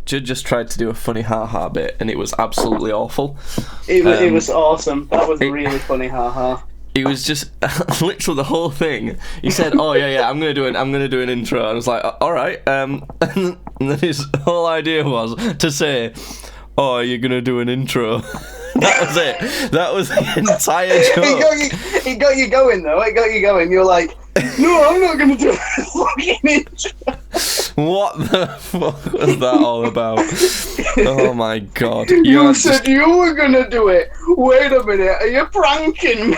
Judd just tried to do a funny ha-ha bit, and it was absolutely awful. It was awesome. That was really funny ha-ha. He was just literally the whole thing. He said, "Oh yeah, I'm gonna do an intro." And I was like, "All right." And then his whole idea was to say, "Oh, you're gonna do an intro." That was it. That was the entire joke. It got you going though. It got you going. You're like, "No, I'm not gonna do a fucking intro." What the fuck was that all about? Oh my god. You said you were gonna do it. Wait a minute, are you pranking me?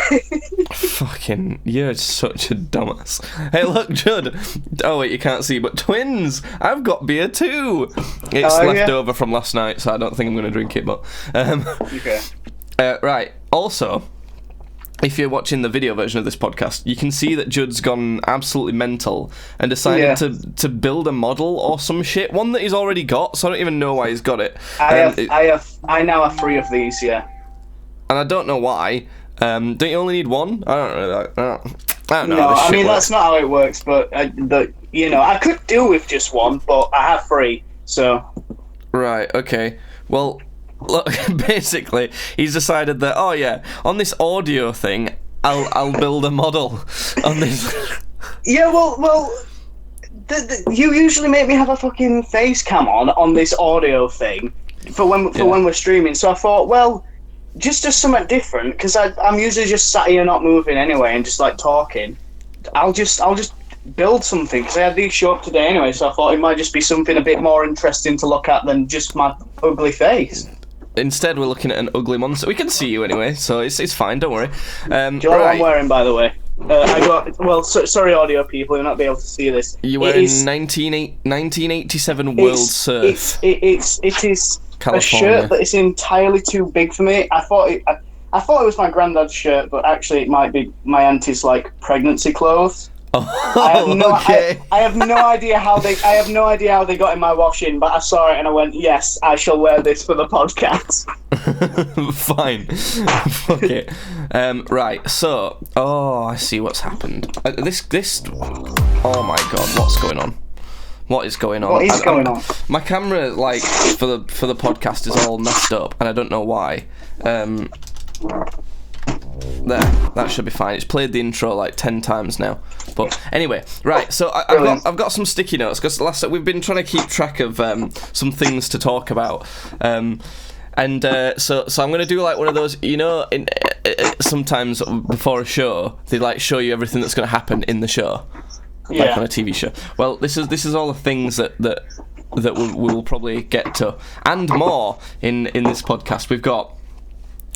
Fucking, you're such a dumbass. Hey, look, Judd. Oh wait, you can't see, but twins. I've got beer too. It's left over from last night, so I don't think I'm gonna drink it. But okay. Right. Also, if you're watching the video version of this podcast, you can see that Judd's gone absolutely mental and decided to build a model or some shit, one that he's already got, so I don't even know why he's got it. I now have 3 of these, yeah. And I don't know why. Don't you only need one? I don't know. I don't know. No, I mean, that's not how it works, but, I could do with just one, but I have 3, so... Right, okay. Well... Look, basically, he's decided that, oh yeah, on this audio thing, I'll build a model on this. Yeah, well, you usually make me have a fucking face cam on this audio thing for when we're streaming. So I thought, well, just do something different because I'm usually just sat here not moving anyway and just like talking. I'll just build something because I had these show up today anyway. So I thought it might just be something a bit more interesting to look at than just my ugly face. Instead, we're looking at an ugly monster. We can see you anyway, so it's fine. Don't worry. Do you know what I'm wearing, by the way? Sorry, audio people, you'll not be able to see this. You're wearing 1987 World Surf. It is California. A shirt that is entirely too big for me. I thought it was my granddad's shirt, but actually it might be my auntie's like pregnancy clothes. Okay. I have no idea how they got in my washing, but I saw it and I went, yes, I shall wear this for the podcast. Fine. Fuck it. Right. So, I see what's happened. This. Oh my god, what's going on? What is going on? What is going on? My camera, like for the podcast, is all messed up, and I don't know why. There, that should be fine. It's played the intro like 10 times now. But anyway, right. So I've got some sticky notes because we've been trying to keep track of some things to talk about. So I'm going to do like one of those, sometimes before a show they like show you everything that's going to happen in the show, like on a TV show. Well, this is all the things that we'll probably get to and more in this podcast. We've got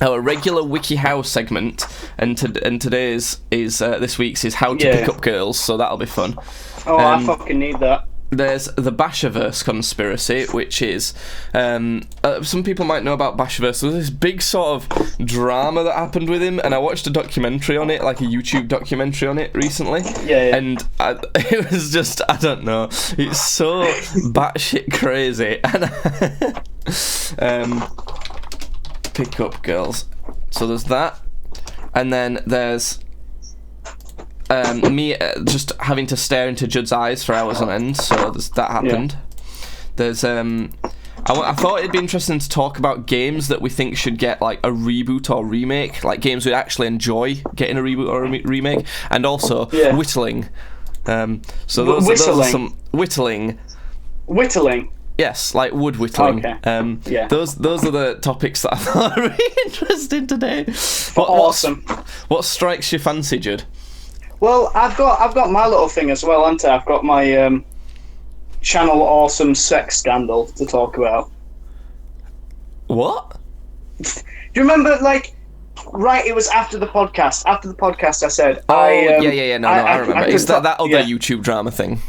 our regular WikiHow segment, and today's is this week's is how to pick up girls, so that'll be fun. Oh, I fucking need that. There's the Basherverse conspiracy, which is some people might know about Basherverse. There was this big sort of drama that happened with him, and I watched a documentary on it, like a YouTube documentary on it recently. Yeah. And it was just, I don't know, it's so batshit crazy. And pick up girls. So there's that, and then there's me just having to stare into Judd's eyes for hours on end. So that happened. Yeah. There's I thought it'd be interesting to talk about games that we think should get like a reboot or remake, like games we'd actually enjoy getting a reboot or a remake, and also whittling. So those are some whittling. Whittling. Yes, like wood whittling. Okay. Those are the topics that I thought were really interesting today. Awesome. What strikes your fancy, Judd? Well, I've got my little thing as well, haven't I? I've got my channel awesome sex scandal to talk about. What? Do you remember, like, right? It was after the podcast. After the podcast, I said, "Oh, I remember. It's that other YouTube drama thing."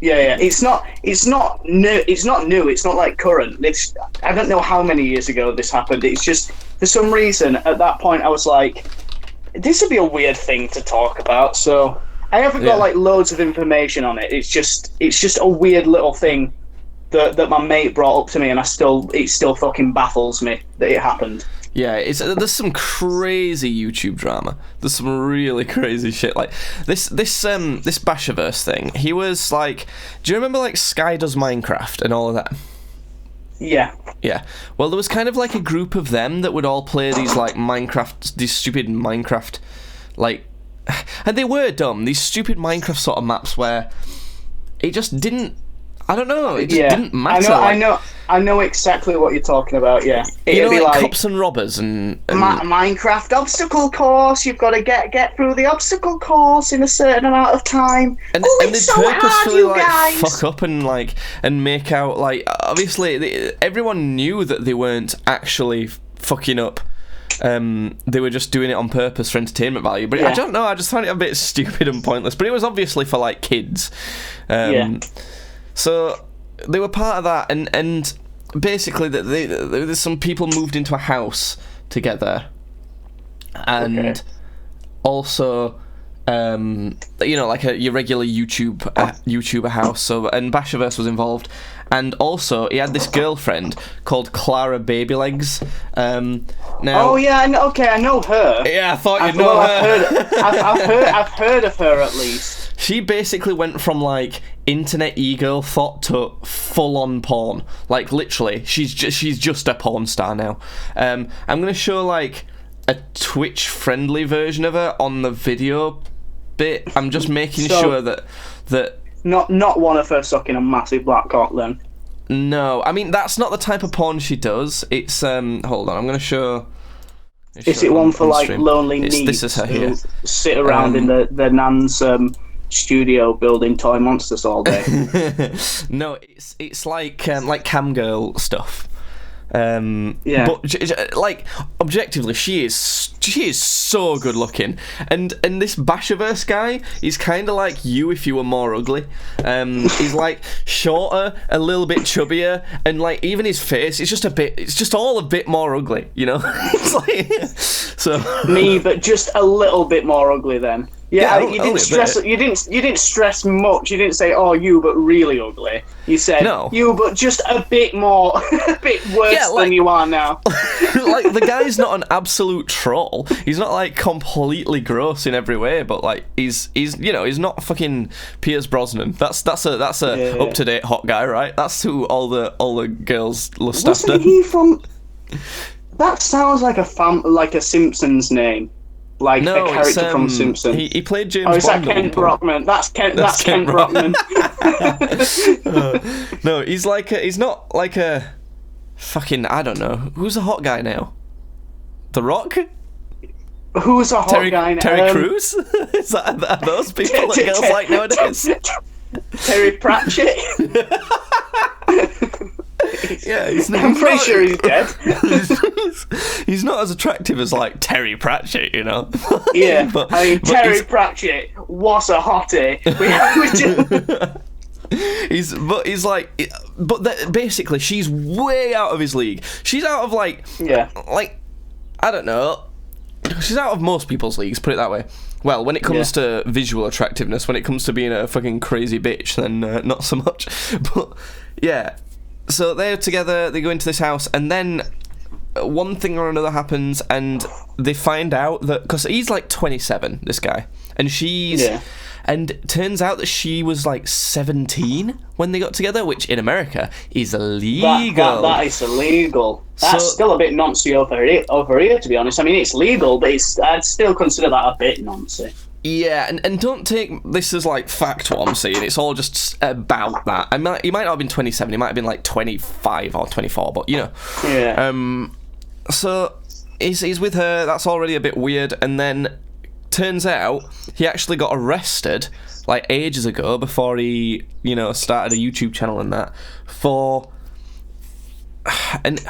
Yeah. It's not new. It's not new. It's not like current. I don't know how many years ago this happened. It's just for some reason at that point I was like, this would be a weird thing to talk about. So I haven't got like loads of information on it. It's just a weird little thing that my mate brought up to me, and it still fucking baffles me that it happened. Yeah, there's some crazy YouTube drama. There's some really crazy shit. Like this Bashaverse thing. He was like, do you remember like Sky Does Minecraft and all of that? Yeah. Yeah. Well, there was kind of like a group of them that would all play these like these stupid Minecraft, like, and they were dumb. These stupid Minecraft sort of maps where it just didn't. I don't know. It just didn't matter. I know exactly what you're talking about. Yeah, it'd be like cops and robbers and Minecraft obstacle course. You've got to get through the obstacle course in a certain amount of time. And it's they so purposefully hard, you guys. fuck up and make out like obviously everyone knew that they weren't actually fucking up. They were just doing it on purpose for entertainment value. But I don't know. I just found it a bit stupid and pointless. But it was obviously for like kids. So they were part of that, and basically there's some people moved into a house together, and also like your regular YouTuber house. So and Bashaverse was involved, and also he had this girlfriend called Clara Babylegs. Now, oh yeah, I know her. Yeah, I thought you'd know her. I've heard of her at least. She basically went from like internet e-girl thought to full-on porn. Like literally, she's just a porn star now. I'm gonna show like a Twitch-friendly version of her on the video bit. I'm just making sure that not one of her sucking a massive black cock then. No, I mean that's not the type of porn she does. It's hold on, I'm gonna show. Is it one for like lonely neats? This is her here. Sit around in their nan's studio building toy monsters all day. No, it's like camgirl stuff. But like objectively, she is so good looking, and this Bashaverse guy is kind of like you if you were more ugly. He's like shorter, a little bit chubbier, and like even his face is just all a bit more ugly, you know. It's like, so me, but just a little bit more ugly then. Yeah, you didn't stress. You didn't stress much. You didn't say, "Oh, you, but really ugly." You said, "No, you, but just a bit more, a bit worse than you are now." Like the guy's not an absolute troll. He's not like completely gross in every way, but like he's he's not fucking Pierce Brosnan. That's a up to date hot guy, right? That's who all the girls lust after. Wasn't he from? That sounds like a Simpsons name. Like a character from Simpsons. He played James Bond. Oh, is that Kent Brockman? That's Kent Brockman. No, he's not like a fucking, I don't know. Who's a hot guy now? The Rock? Who's a hot guy now? Terry Crews? Is that are those people that girls like nowadays? Terry Pratchett? Yeah, I'm pretty sure he's dead. He's not as attractive as like Terry Pratchett, you know. Yeah, Terry Pratchett was a hottie. Basically she's way out of his league. She's out of like I don't know. She's out of most people's leagues, put it that way. Well, when it comes to visual attractiveness, when it comes to being a fucking crazy bitch, then not so much. But yeah. So they're together, they go into this house, and then one thing or another happens, and they find out that, because he's like 27, this guy, and and it turns out that she was like 17 when they got together, which in America is illegal. That is illegal. That's still a bit noncy over here, to be honest. I mean, it's legal, but I'd still consider that a bit noncy. Yeah, and don't take this as like fact what I'm saying. It's all just about that. He might not have been 27. He might have been like 25 or 24. But you know. Yeah. So he's with her. That's already a bit weird. And then turns out he actually got arrested like ages ago before he started a YouTube channel and that and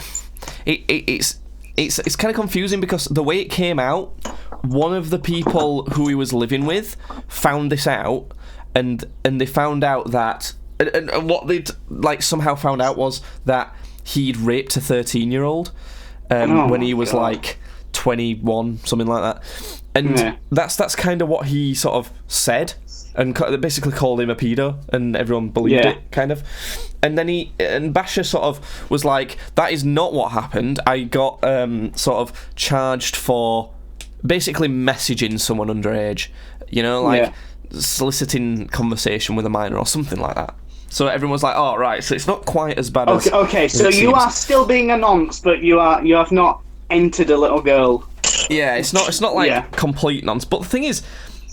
it's kind of confusing because the way it came out, one of the people who he was living with found this out, and they found out that, and what they'd like somehow found out was that he'd raped a 13-year-old when he was like 21, something like that. And that's kind of what he sort of said, and basically called him a pedo, and everyone believed it, kind of. And then Basher sort of was like, that is not what happened. I got sort of charged for basically messaging someone underage, soliciting conversation with a minor or something like that. So everyone was like, "Oh, right, so it's not quite as bad as." Okay, so you are still being a nonce, but you have not entered a little girl. Yeah, it's not like complete nonce. But the thing is,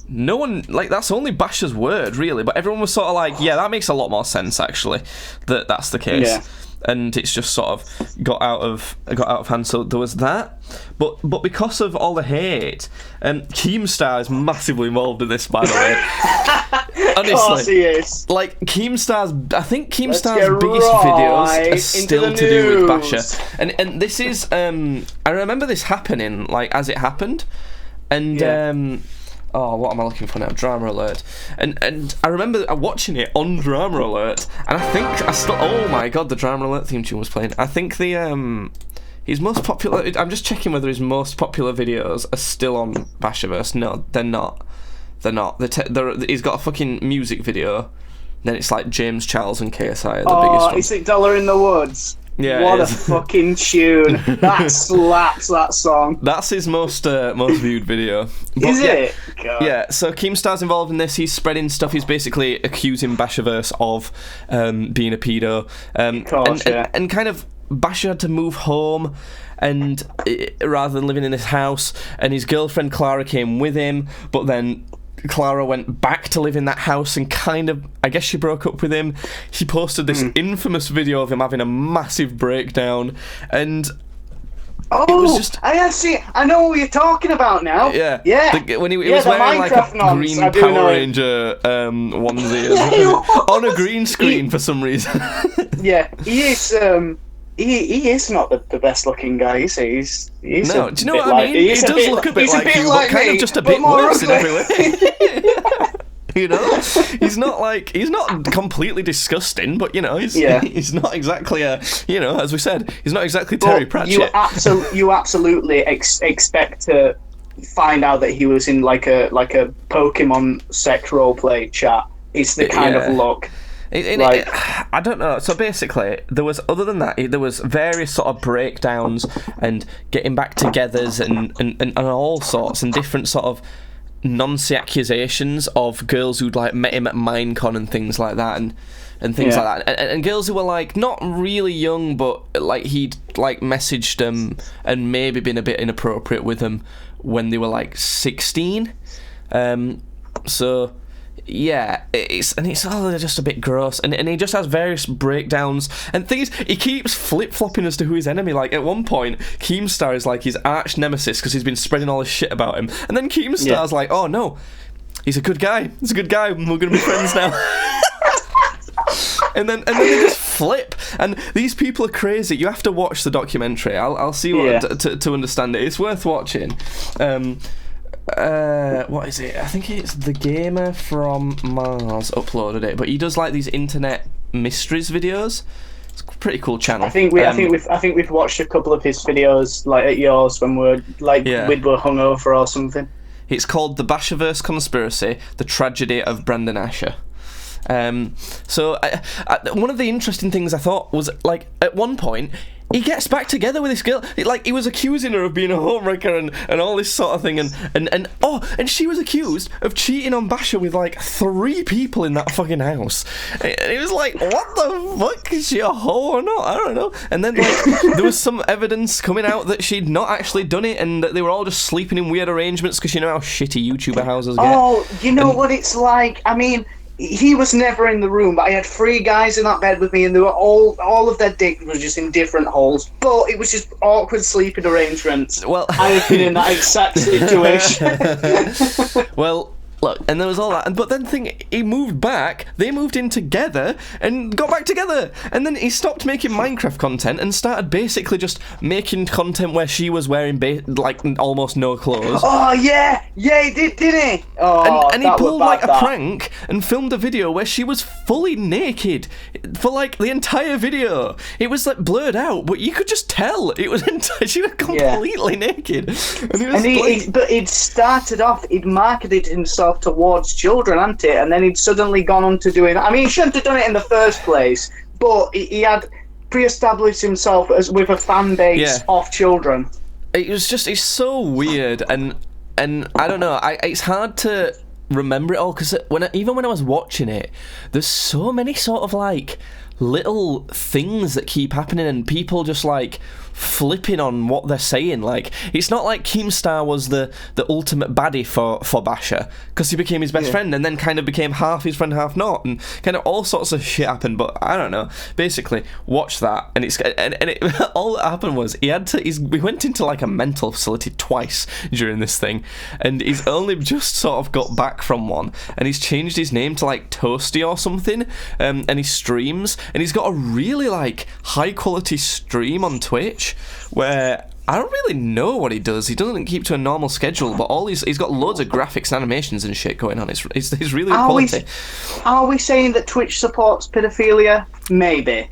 no one, like, that's only Basher's word, really. But everyone was sort of like, yeah, that makes a lot more sense, actually, that's the case. Yeah. And it's just sort of got out of hand. So there was that, but because of all the hate, Keemstar is massively involved in this, by the way. Honestly, of course he is. Like I think Keemstar's biggest videos are still to do with Basher, and this is I remember this happening like as it happened, and oh, what am I looking for now? Drama Alert. And I remember watching it on Drama Alert, and I think oh my god, the Drama Alert theme tune was playing. I think his most popular, I'm just checking whether his most popular videos are still on Basherverse. No, they're not. He's got a fucking music video, then it's like James Charles and KSI are the biggest one. Is it Dollar in the Woods? Yeah, what a fucking tune! That slaps, that song. That's his most viewed video. But is it? God. Yeah. So Keemstar's involved in this. He's spreading stuff. He's basically accusing Basherverse of being a pedo. And kind of Basher had to move home, and rather than living in this house, and his girlfriend Clara came with him, but then Clara went back to live in that house and kind of, I guess she broke up with him. She posted this infamous video of him having a massive breakdown, and it was just... I know what you're talking about now. Yeah. When he was wearing like Minecraft a green Power Ranger onesie on a green screen for some reason. Yeah, he is... He is not the best looking guy, is he? He's no, do you know what I mean? He does look a bit like you, but kind of just a bit worse in every way. You know, he's not completely disgusting, but he's not exactly as we said, he's not exactly Terry Pratchett. You absolutely expect to find out that he was in like a Pokemon sex roleplay chat. It's the kind of look. I don't know. So basically, other than that, there was various sort of breakdowns and getting back togethers and all sorts, and different sort of noncy accusations of girls who'd like met him at Minecon and things like that, and things like that, and girls who were like not really young, but like he'd like messaged them and maybe been a bit inappropriate with them when they were like 16. So. Yeah, it's all just a bit gross, and he just has various breakdowns, and things. He keeps flip-flopping as to who his enemy. Like at one point, Keemstar is like his arch nemesis because he's been spreading all this shit about him, and then Keemstar's like, "Oh no, he's a good guy. He's a good guy. We're gonna be friends now." and then they just flip, and these people are crazy. You have to watch the documentary. I'll see what to understand it. It's worth watching. What is it? I think it's The Gamer from Mars uploaded it, but he does like these internet mysteries videos. It's a pretty cool channel. I think we've watched a couple of his videos, like at yours when we were hungover or something. It's called The Basherverse Conspiracy: The Tragedy of Brandon Asher. So one of the interesting things I thought was, like, at one point he gets back together with this girl. Like, he was accusing her of being a homewrecker and all this sort of thing, and she was accused of cheating on Basher with like 3 people in that fucking house. And it was like, what the fuck? Is she a hoe or not? I don't know. And then like there was some evidence coming out that she'd not actually done it, and that they were all just sleeping in weird arrangements because you know how shitty YouTuber houses get. Oh, you know what it's like? I mean, he was never in the room, but I had 3 guys in that bed with me, and they were all of their dick was just in different holes, but it was just awkward sleeping arrangements. Well, I have been in that exact situation. Well, look, and there was all that, but then he moved back, they moved in together, and got back together, and then he stopped making Minecraft content and started basically just making content where she was wearing, like, almost no clothes. Oh, yeah, he did, didn't he? Oh, and he pulled, like, a prank and filmed a video where she was fully naked for, like, the entire video. It was, like, blurred out, but you could just tell it was she was completely naked. But he'd started off, he'd marketed himself towards children, hadn't he? And then he'd suddenly gone on to doing. I mean, he shouldn't have done it in the first place, but he had pre-established himself as with a fan base of children. It's so weird, and I don't know. It's hard to remember it all because even when I was watching it, there's so many sort of like little things that keep happening, and people just like flipping on what they're saying. Like, it's not like Keemstar was the ultimate baddie for Basher, because he became his best friend and then kind of became half his friend, half not, and kind of all sorts of shit happened. But I don't know. Basically, watch that, and all that happened was he went into like a mental facility twice during this thing, and he's only just sort of got back from one, and he's changed his name to like Toasty or something, and he streams, and he's got a really like high quality stream on Twitch where I don't really know what he does. He doesn't keep to a normal schedule, but he's got loads of graphics and animations and shit going on. It's really quality. Are we saying that Twitch supports pedophilia? Maybe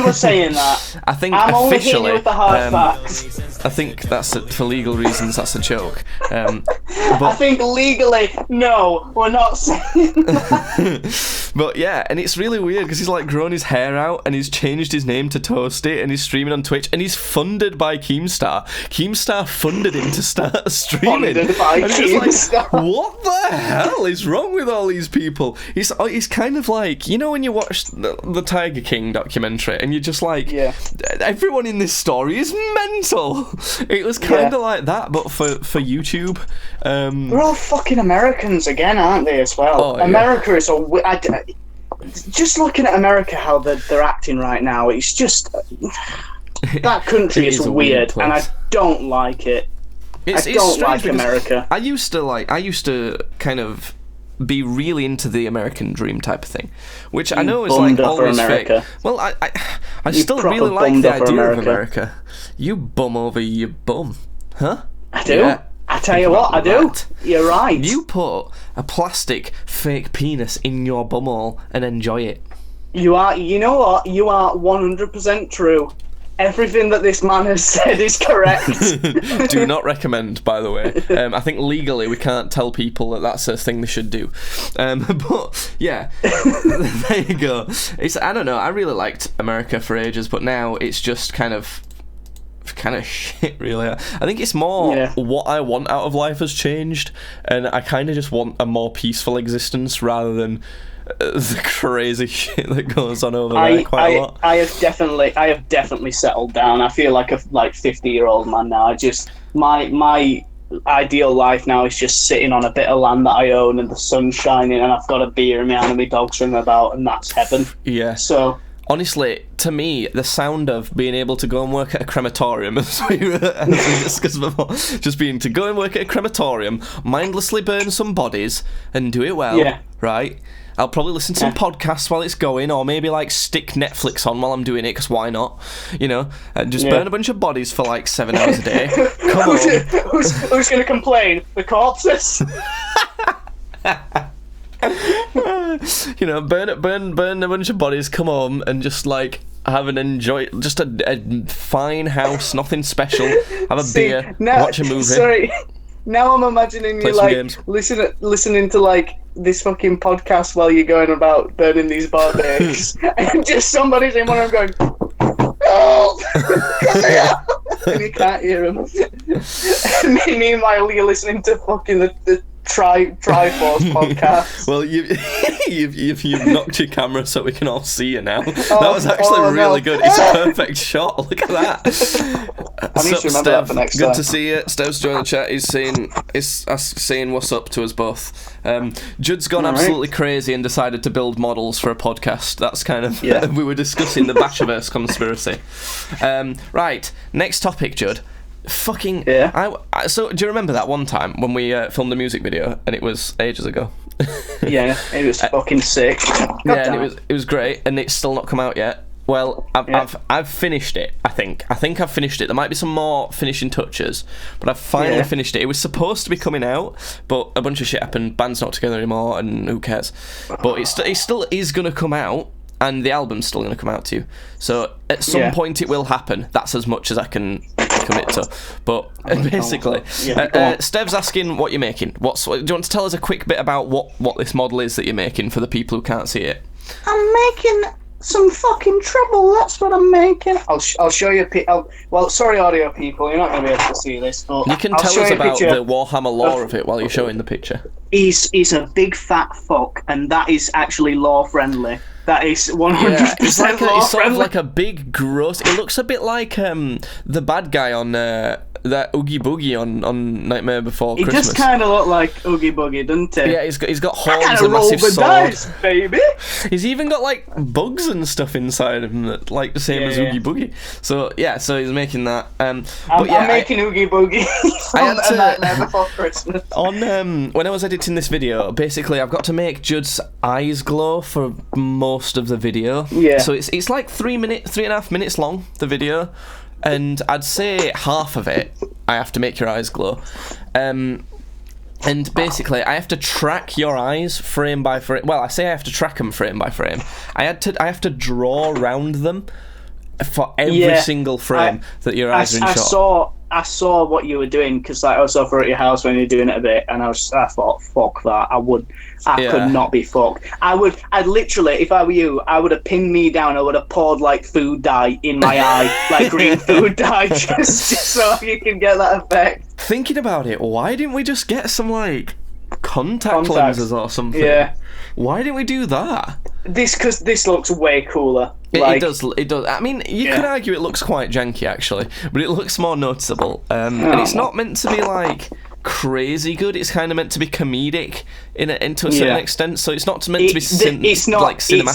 we're saying that. I think I'm officially, only hitting you with the hard facts. I think that's for legal reasons. That's a joke. But I think legally, no, we're not saying that. But yeah, and it's really weird because he's like grown his hair out and he's changed his name to Toasty and he's streaming on Twitch and he's funded by Keemstar. Keemstar funded him to start streaming. Funded by Keemstar. Like, what the hell is wrong with all these people? He's kind of like, you know when you watch the Tiger King documentary and you're just like, everyone in this story is mental. It was kind of like that, but for YouTube. We're all fucking Americans again, aren't they, as well? America is just looking at America, how they're acting right now, it's just... that country is weird, and I don't like it. I don't like America. I used to kind of be really into the American dream type of thing, which I know is like always fake. Well, I still really like the idea of America. You bum over you bum, huh? I do. Yeah. I tell you what, I do. You're right. You put a plastic fake penis in your bumhole and enjoy it. You are. You know what? You are 100% true. Everything that this man has said is correct. Do not recommend, by the way. I think legally we can't tell people that that's a thing they should do. But yeah, there you go. I don't know. I really liked America for ages, but now it's just kind of shit, really. I think it's more what I want out of life has changed, and I kind of just want a more peaceful existence rather than the crazy shit that goes on over there quite a lot. I have definitely settled down. I feel like a 50-year-old man now. My ideal life now is just sitting on a bit of land that I own and the sun's shining and I've got a beer in my hand and my dog's running about, and that's heaven. Yeah. So honestly, to me, the sound of being able to go and work at a crematorium, as we discussed before, just being to go and work at a crematorium, mindlessly burn some bodies and do it well, right? I'll probably listen to some podcasts while it's going, or maybe like stick Netflix on while I'm doing it, because why not? You know, and just burn a bunch of bodies for like 7 hours a day. Come on. Who's going to complain? The corpses? You know, burn a bunch of bodies, come home and just like have just a fine house, nothing special, have a beer, watch a movie. Sorry. Now I'm imagining you like listening to like this fucking podcast while you're going about burning these bodies, and just somebody's in one of them going, "Oh!" and you can't hear them. And meanwhile, you're listening to fucking the Triforce podcast. Well, you've knocked your camera so we can all see you now. That was actually really good. It's a perfect shot. Look at that. I need to remember that for next time. Good to see you. Stev's joined the chat. He's saying what's up to us both. Judd's gone absolutely crazy and decided to build models for a podcast. That's kind of we were discussing the Basherverse conspiracy. Right, next topic, Judd. Fucking Yeah. So do you remember that one time when we filmed the music video and it was ages ago? Yeah, it was fucking sick. Yeah, and it was great, and it's still not come out yet. Well, I've finished it. I think I've finished it. There might be some more finishing touches, but I've finally finished it. It was supposed to be coming out, but a bunch of shit happened. Band's not together anymore, and who cares? But it still is gonna come out, and the album's still gonna come out too. So at some point it will happen. That's as much as I can commit to. But basically, Stev's asking what you're making. Do you want to tell us a quick bit about what this model is that you're making for the people who can't see it? I'm making some fucking trouble. That's what I'm making. I'll show you. Well, sorry, audio people, you're not going to be able to see this, but you can tell us about the Warhammer lore of it while you're showing the picture. He's a big fat fuck, and that is actually lore friendly. That is 100% it's lore friendly. sort of like a big gross. It looks a bit like the bad guy on that Oogie Boogie on Nightmare Before Christmas. He just kind of looked like Oogie Boogie, doesn't he? Yeah, he's got horns and a massive sword. Dice, baby. He's even got like bugs and stuff inside him, that, like the same as Oogie Boogie. So he's making that. I'm making Oogie Boogie on Nightmare Before Christmas. On when I was editing this video, basically I've got to make Judd's eyes glow for most of the video. Yeah. So it's like 3.5 minutes long, the video. And I'd say half of it, I have to make your eyes glow. And basically, I have to track your eyes frame by frame. Well, I say I have to track them frame by frame. I have to draw around them for every single frame that your eyes are in shot. I saw what you were doing, because I was over at your house when you were doing it a bit, and I thought, fuck that. I could not be fucked. I'd literally, if I were you, I would have pinned me down. I would have poured like food dye in my eye, like green food dye, just so you can get that effect. Thinking about it, why didn't we just get some like contact lenses or something? Yeah. Why didn't we do that? Because this looks way cooler. It does. I mean, you could argue it looks quite janky actually, but it looks more noticeable. And it's not meant to be like crazy good. It's kind of meant to be comedic into a certain extent. So it's not meant to be cinematic. It's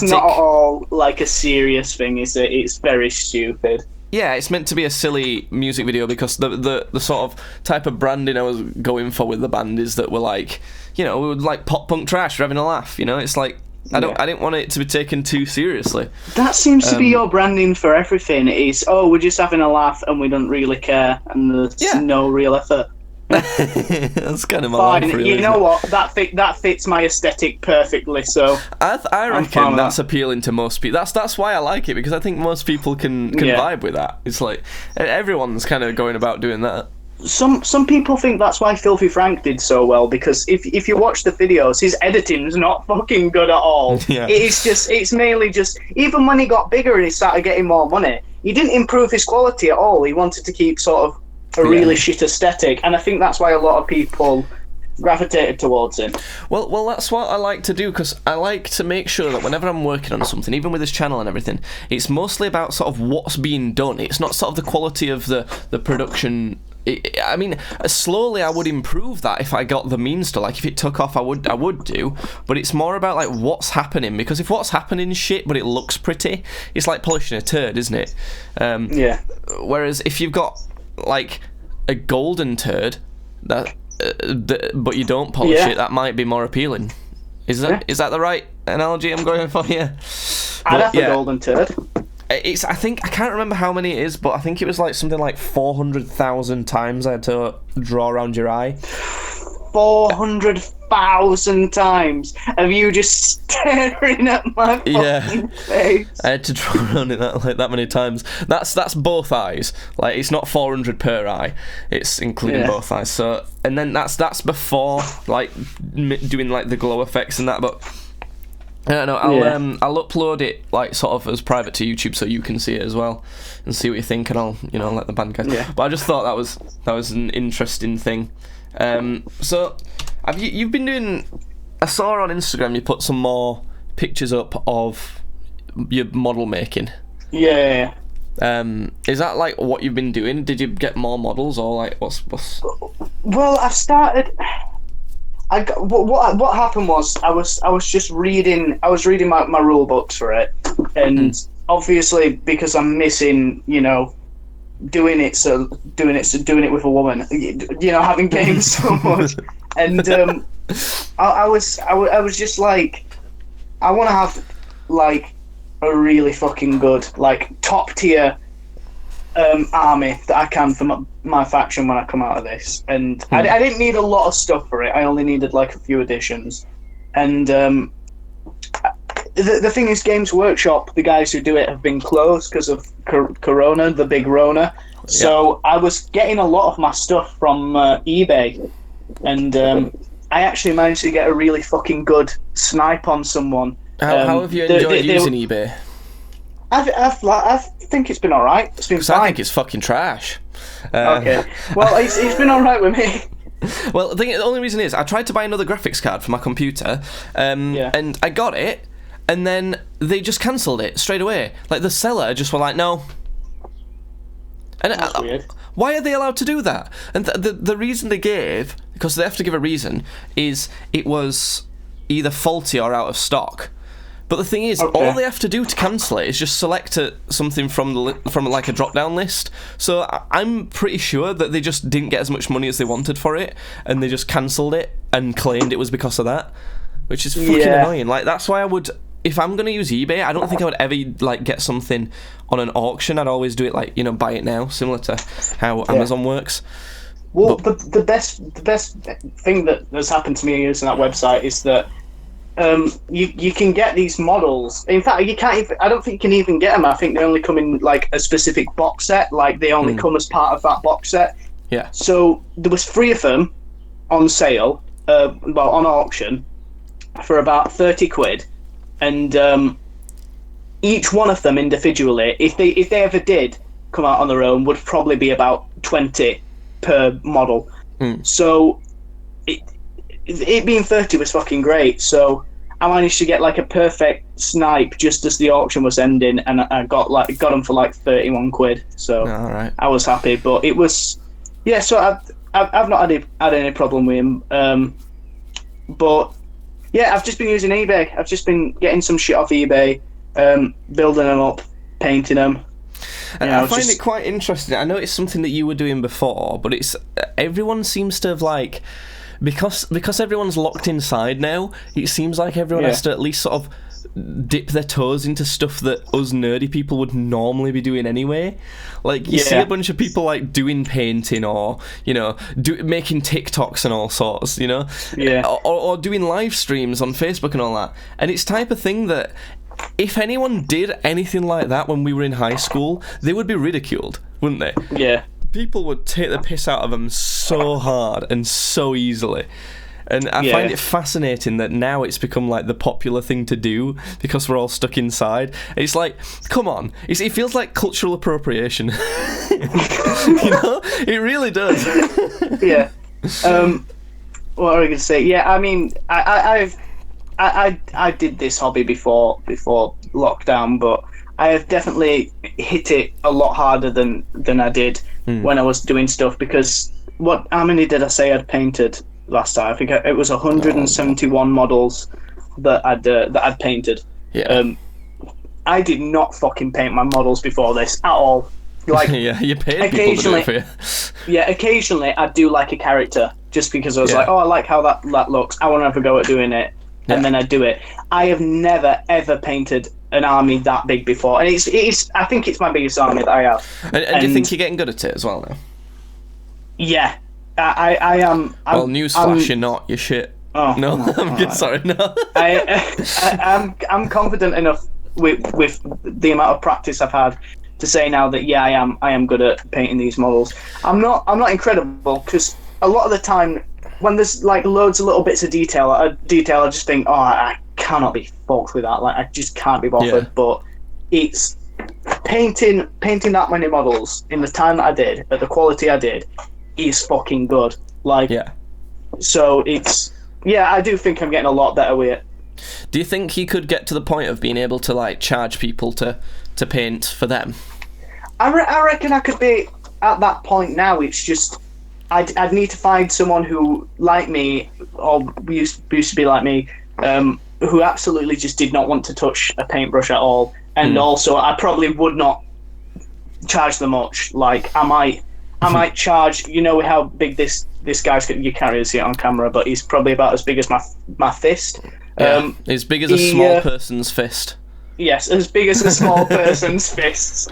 not at all like a serious thing, is it? It's very stupid. Yeah, it's meant to be a silly music video because the sort of type of branding I was going for with the band is that we're like, we would like pop punk trash, we're having a laugh. It's like I didn't want it to be taken too seriously. That seems to be your branding for everything. Is we're just having a laugh and we don't really care, and there's no real effort. That's kind of my life, really. You know what? That fits my aesthetic perfectly. So I reckon that's appealing to most people. That's why I like it, because I think most people can vibe with that. It's like everyone's kind of going about doing that. Some people think that's why Filthy Frank did so well, because if you watch the videos, his editing's not fucking good at all. Yeah. It's mainly just, even when he got bigger and he started getting more money, he didn't improve his quality at all. He wanted to keep sort of a really shit aesthetic, and I think that's why a lot of people gravitated towards him. Well, that's what I like to do, because I like to make sure that whenever I'm working on something, even with this channel and everything, it's mostly about sort of what's being done. It's not sort of the quality of the production. I mean, slowly I would improve that if I got the means to. Like, if it took off, I would do. But it's more about like what's happening, because if what's happening is shit, but it looks pretty, it's like polishing a turd, isn't it? Whereas if you've got like a golden turd but you don't polish it, that might be more appealing. Is that the right analogy I'm going for here? I'd have a golden turd. I think I can't remember how many it is, but I think it was like something like 400,000 times I had to draw around your eye. 400,000 times of you just staring at my fucking face. I had to draw around it that many times. That's both eyes. Like, it's not 400 per eye. It's including both eyes. So, and then that's before like doing like the glow effects and that. But I don't know. I'll upload it like sort of as private to YouTube so you can see it as well and see what you think, and I'll let the band guys. Yeah. But I just thought that was an interesting thing. So you've been doing? I saw on Instagram you put some more pictures up of your model making. Yeah. Is that like what you've been doing? Did you get more models, or like what's? Well, I've started. What happened was I was just reading. I was reading my rule books for it, and obviously because I'm missing, doing it with a woman, having games so much, and I was just like, I want to have like a really fucking good, like, top tier army that I can for my faction when I come out of this, and I didn't need a lot of stuff for it. I only needed like a few additions, and the thing is, Games Workshop, the guys who do it, have been closed because of Corona, the big Rona. So I was getting a lot of my stuff from eBay, and I actually managed to get a really fucking good snipe on someone. How have you enjoyed using eBay? I think it's been all right. It's been fine. I think it's fucking trash. Okay. Well, it's been all right with me. Well, the only reason is I tried to buy another graphics card for my computer, and I got it, and then they just cancelled it straight away. Like, the seller just were like, no. And That's weird. Why are they allowed to do that? And the reason they gave, because they have to give a reason, is it was either faulty or out of stock. But the thing is, all they have to do to cancel it is just select something from like a drop-down list. So I'm pretty sure that they just didn't get as much money as they wanted for it, and they just cancelled it and claimed it was because of that, which is fucking annoying. Like, that's why I would, if I'm gonna use eBay, I don't think I would ever like get something on an auction. I'd always do it like, buy it now, similar to how Amazon works. Well, the best thing that has happened to me using that website is that you can get these models. In fact, you can't even, I don't think you can even get them. I think they only come in like a specific box set. Like, they only come as part of that box set. Yeah. So there was 3 of them on sale, on auction, for about 30 quid, and each one of them individually, if they ever did come out on their own, would probably be about 20 per model. So it being 30 was fucking great. So I managed to get like a perfect snipe just as the auction was ending, and I got them for like 31 quid. So I was happy. But it was, so I've not had any problem with him. But yeah, I've just been using eBay. I've just been getting some shit off eBay, building them up, painting them. And I find it quite interesting. I know it's something that you were doing before, but it's everyone seems to have like, because everyone's locked inside now, it seems like everyone has to at least sort of dip their toes into stuff that us nerdy people would normally be doing anyway. Like, you see a bunch of people like doing painting, or making TikToks and all sorts, or doing live streams on Facebook and all that. And it's type of thing that if anyone did anything like that when we were in high school, they would be ridiculed, wouldn't they? Yeah. People would take the piss out of them so hard and so easily. And I find it fascinating that now it's become like the popular thing to do because we're all stuck inside. It's like, come on, it feels like cultural appropriation. It really does. Yeah. What are we going to say? Yeah, I mean, I did this hobby before lockdown, but I have definitely hit it a lot harder than I did when I was doing stuff, because how many did I say I'd painted last time? I think it was 171 models that I'd painted. Yeah. I did not fucking paint my models before this at all. Like, you paid people to do it for you. Yeah, occasionally I'd do like a character just because I was like, oh, I like how that looks. I want to have a go at doing it, and then I'd do it. I have never ever painted an army that big before, and it's I think it's my biggest army that I have. And do you think you're getting good at it as well now? Yeah, I am. Well, newsflash, you're not. You're shit. Oh no, I'm good. Sorry, no. I'm confident enough with the amount of practice I've had to say now that I am good at painting these models. I'm not incredible, because a lot of the time when there's like loads of little bits of detail, I just think, I cannot be fucked with that. Like, I just can't be bothered. Yeah. But it's painting that many models in the time that I did, at the quality I did, is fucking good. Like, so it's, I do think I'm getting a lot better with it. Do you think you could get to the point of being able to like charge people to paint for them? I reckon I could be at that point now. It's just I'd need to find someone who, like me, or used to be like me, who absolutely just did not want to touch a paintbrush at all, and also I probably would not charge them much. Like I might charge. You know how big this guy's, you can't really see it on camera, but he's probably about as big as my fist. Yeah, as big as a small person's fist. Yes, as big as a small person's fists.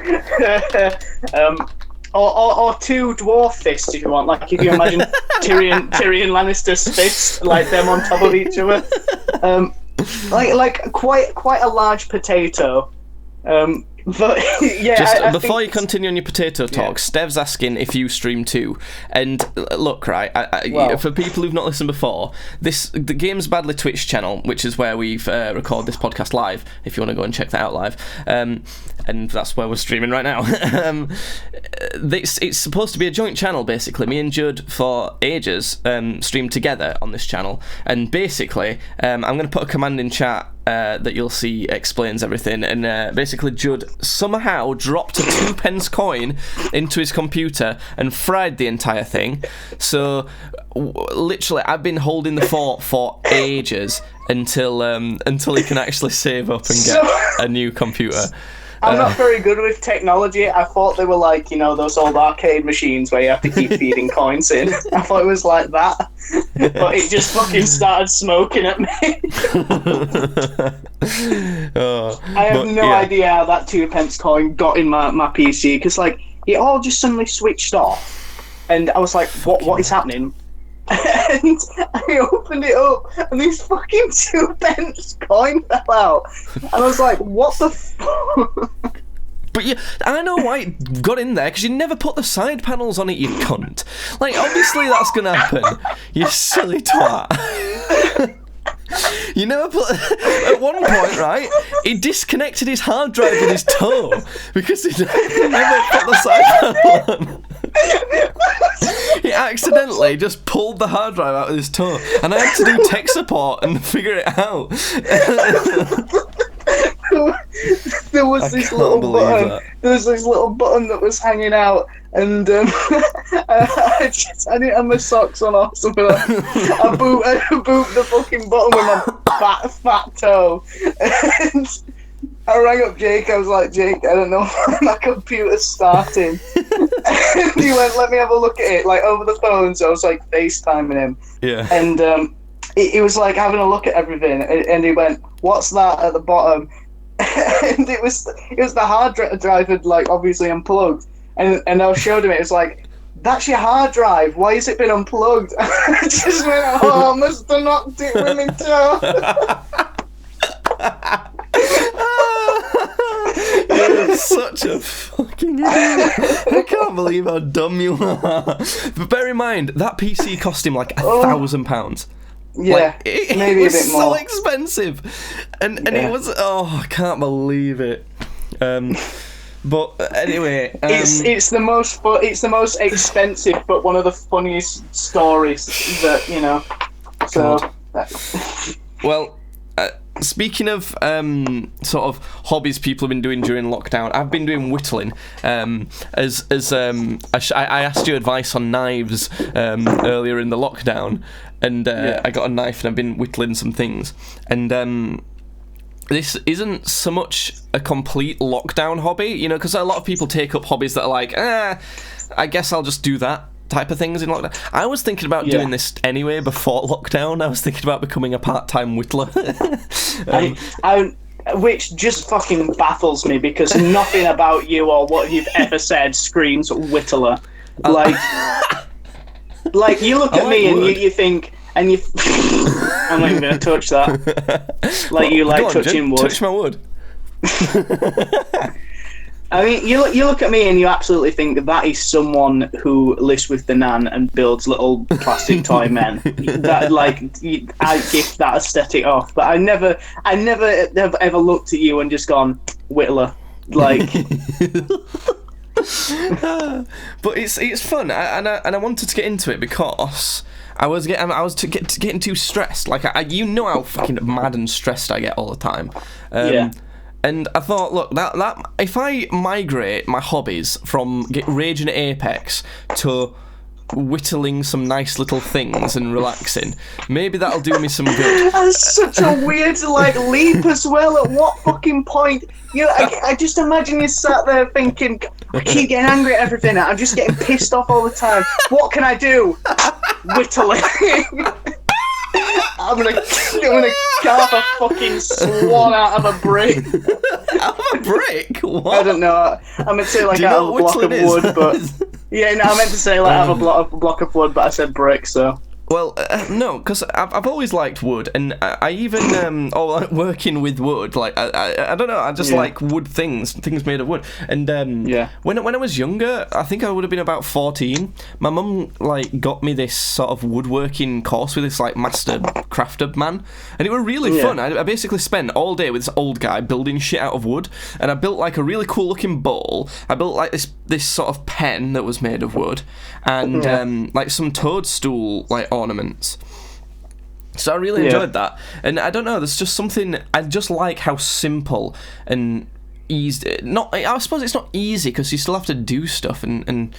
Or two dwarf fists, if you want. Like, if you imagine Tyrion Lannister's fists, like them on top of each other. Like quite a large potato. But yeah. Just before you continue on your potato talk, Stev's asking if you stream too. And look, right, for people who've not listened before, the Games Badly Twitch channel, which is where we've recorded this podcast live, if you want to go and check that out live, and that's where we're streaming right now. It's supposed to be a joint channel, basically. Me and Judd, for ages, streamed together on this channel, and basically, I'm going to put a command in chat that you'll see explains everything, and basically Judd somehow dropped a 2p coin into his computer and fried the entire thing. So literally I've been holding the fort for ages until he can actually save up and get a new computer. I'm not very good with technology. I thought they were like, those old arcade machines where you have to keep feeding coins in. I thought it was like that. But it just fucking started smoking at me. I have no idea how that 2p coin got in my PC, because like it all just suddenly switched off. And I was like, what is happening? And I opened it up, and this fucking 2p coin fell out, and I was like, "What the fuck?" But I know why it got in there, because you never put the side panels on it, you cunt. Like, obviously that's gonna happen, you silly twat. You never put. At one point, right, he disconnected his hard drive with his toe because he never put the side panel on. He accidentally just pulled the hard drive out with his toe, and I had to do tech support and figure it out. There was this little button. There was this little button that was hanging out, and I didn't have my socks on or something. I boot the fucking button with my fat toe. And I rang up Jake. I was like, Jake, I don't know why my computer's starting. And he went, let me have a look at it, like over the phone. So I was like FaceTiming him. Yeah. And he was like having a look at everything, and he went, "What's that at the bottom?" And it was the hard drive had like obviously unplugged, and I showed him it. It was like, "That's your hard drive. Why has it been unplugged?" I just went, "Oh, I must have knocked it with me You're such a fucking idiot. I can't believe how dumb you are. But bear in mind, that PC cost him like £1,000. Yeah, like, maybe a bit more. So expensive, and it was. Oh, I can't believe it. But anyway, it's the most expensive, but one of the funniest stories that So, well. Speaking of sort of hobbies people have been doing during lockdown, I've been doing whittling. I asked you advice on knives earlier in the lockdown, and I got a knife and I've been whittling some things. And this isn't so much a complete lockdown hobby, because a lot of people take up hobbies that are like, I guess I'll just do that type of things in lockdown. I was thinking about doing this anyway before lockdown. I was thinking about becoming a part-time whittler. Which just fucking baffles me, because nothing about you or what you've ever said screams whittler. Like you look at me and you think, and you I'm not even going to touch that. Like you like touching wood. Touch my wood. I mean, you look at me and you absolutely think that is someone who lives with the nan and builds little plastic toy men. That I gift that aesthetic off, but I never have ever looked at you and just gone whittler. Like, but it's fun, and I wanted to get into it because I was getting too stressed. Like how fucking mad and stressed I get all the time. And I thought, look, that if I migrate my hobbies from raging at Apex to whittling some nice little things and relaxing, maybe that'll do me some good. That's such a weird leap as well. At what fucking point? I just imagine you sat there thinking, I keep getting angry at everything. I'm just getting pissed off all the time. What can I do? Whittling. I'm gonna carve a fucking swan out of a brick. Out of a brick? What? I don't know. I meant to say like out of a block of wood, but yeah, no, I meant to say like out of a block of wood, but I said brick, so. Well, no, because I've always liked wood, and I even or like working with wood. Like I don't know, I just like wood things made of wood. And when I was younger, I think I would have been about 14. My mum like got me this sort of woodworking course with this like master crafter man, and it was really fun. I basically spent all day with this old guy building shit out of wood, and I built like a really cool looking bowl. I built like this sort of pen that was made of wood, and like some toadstool like ornaments. So I really enjoyed that, and I don't know, there's just something, I just like how simple and easy, I suppose it's not easy because you still have to do stuff and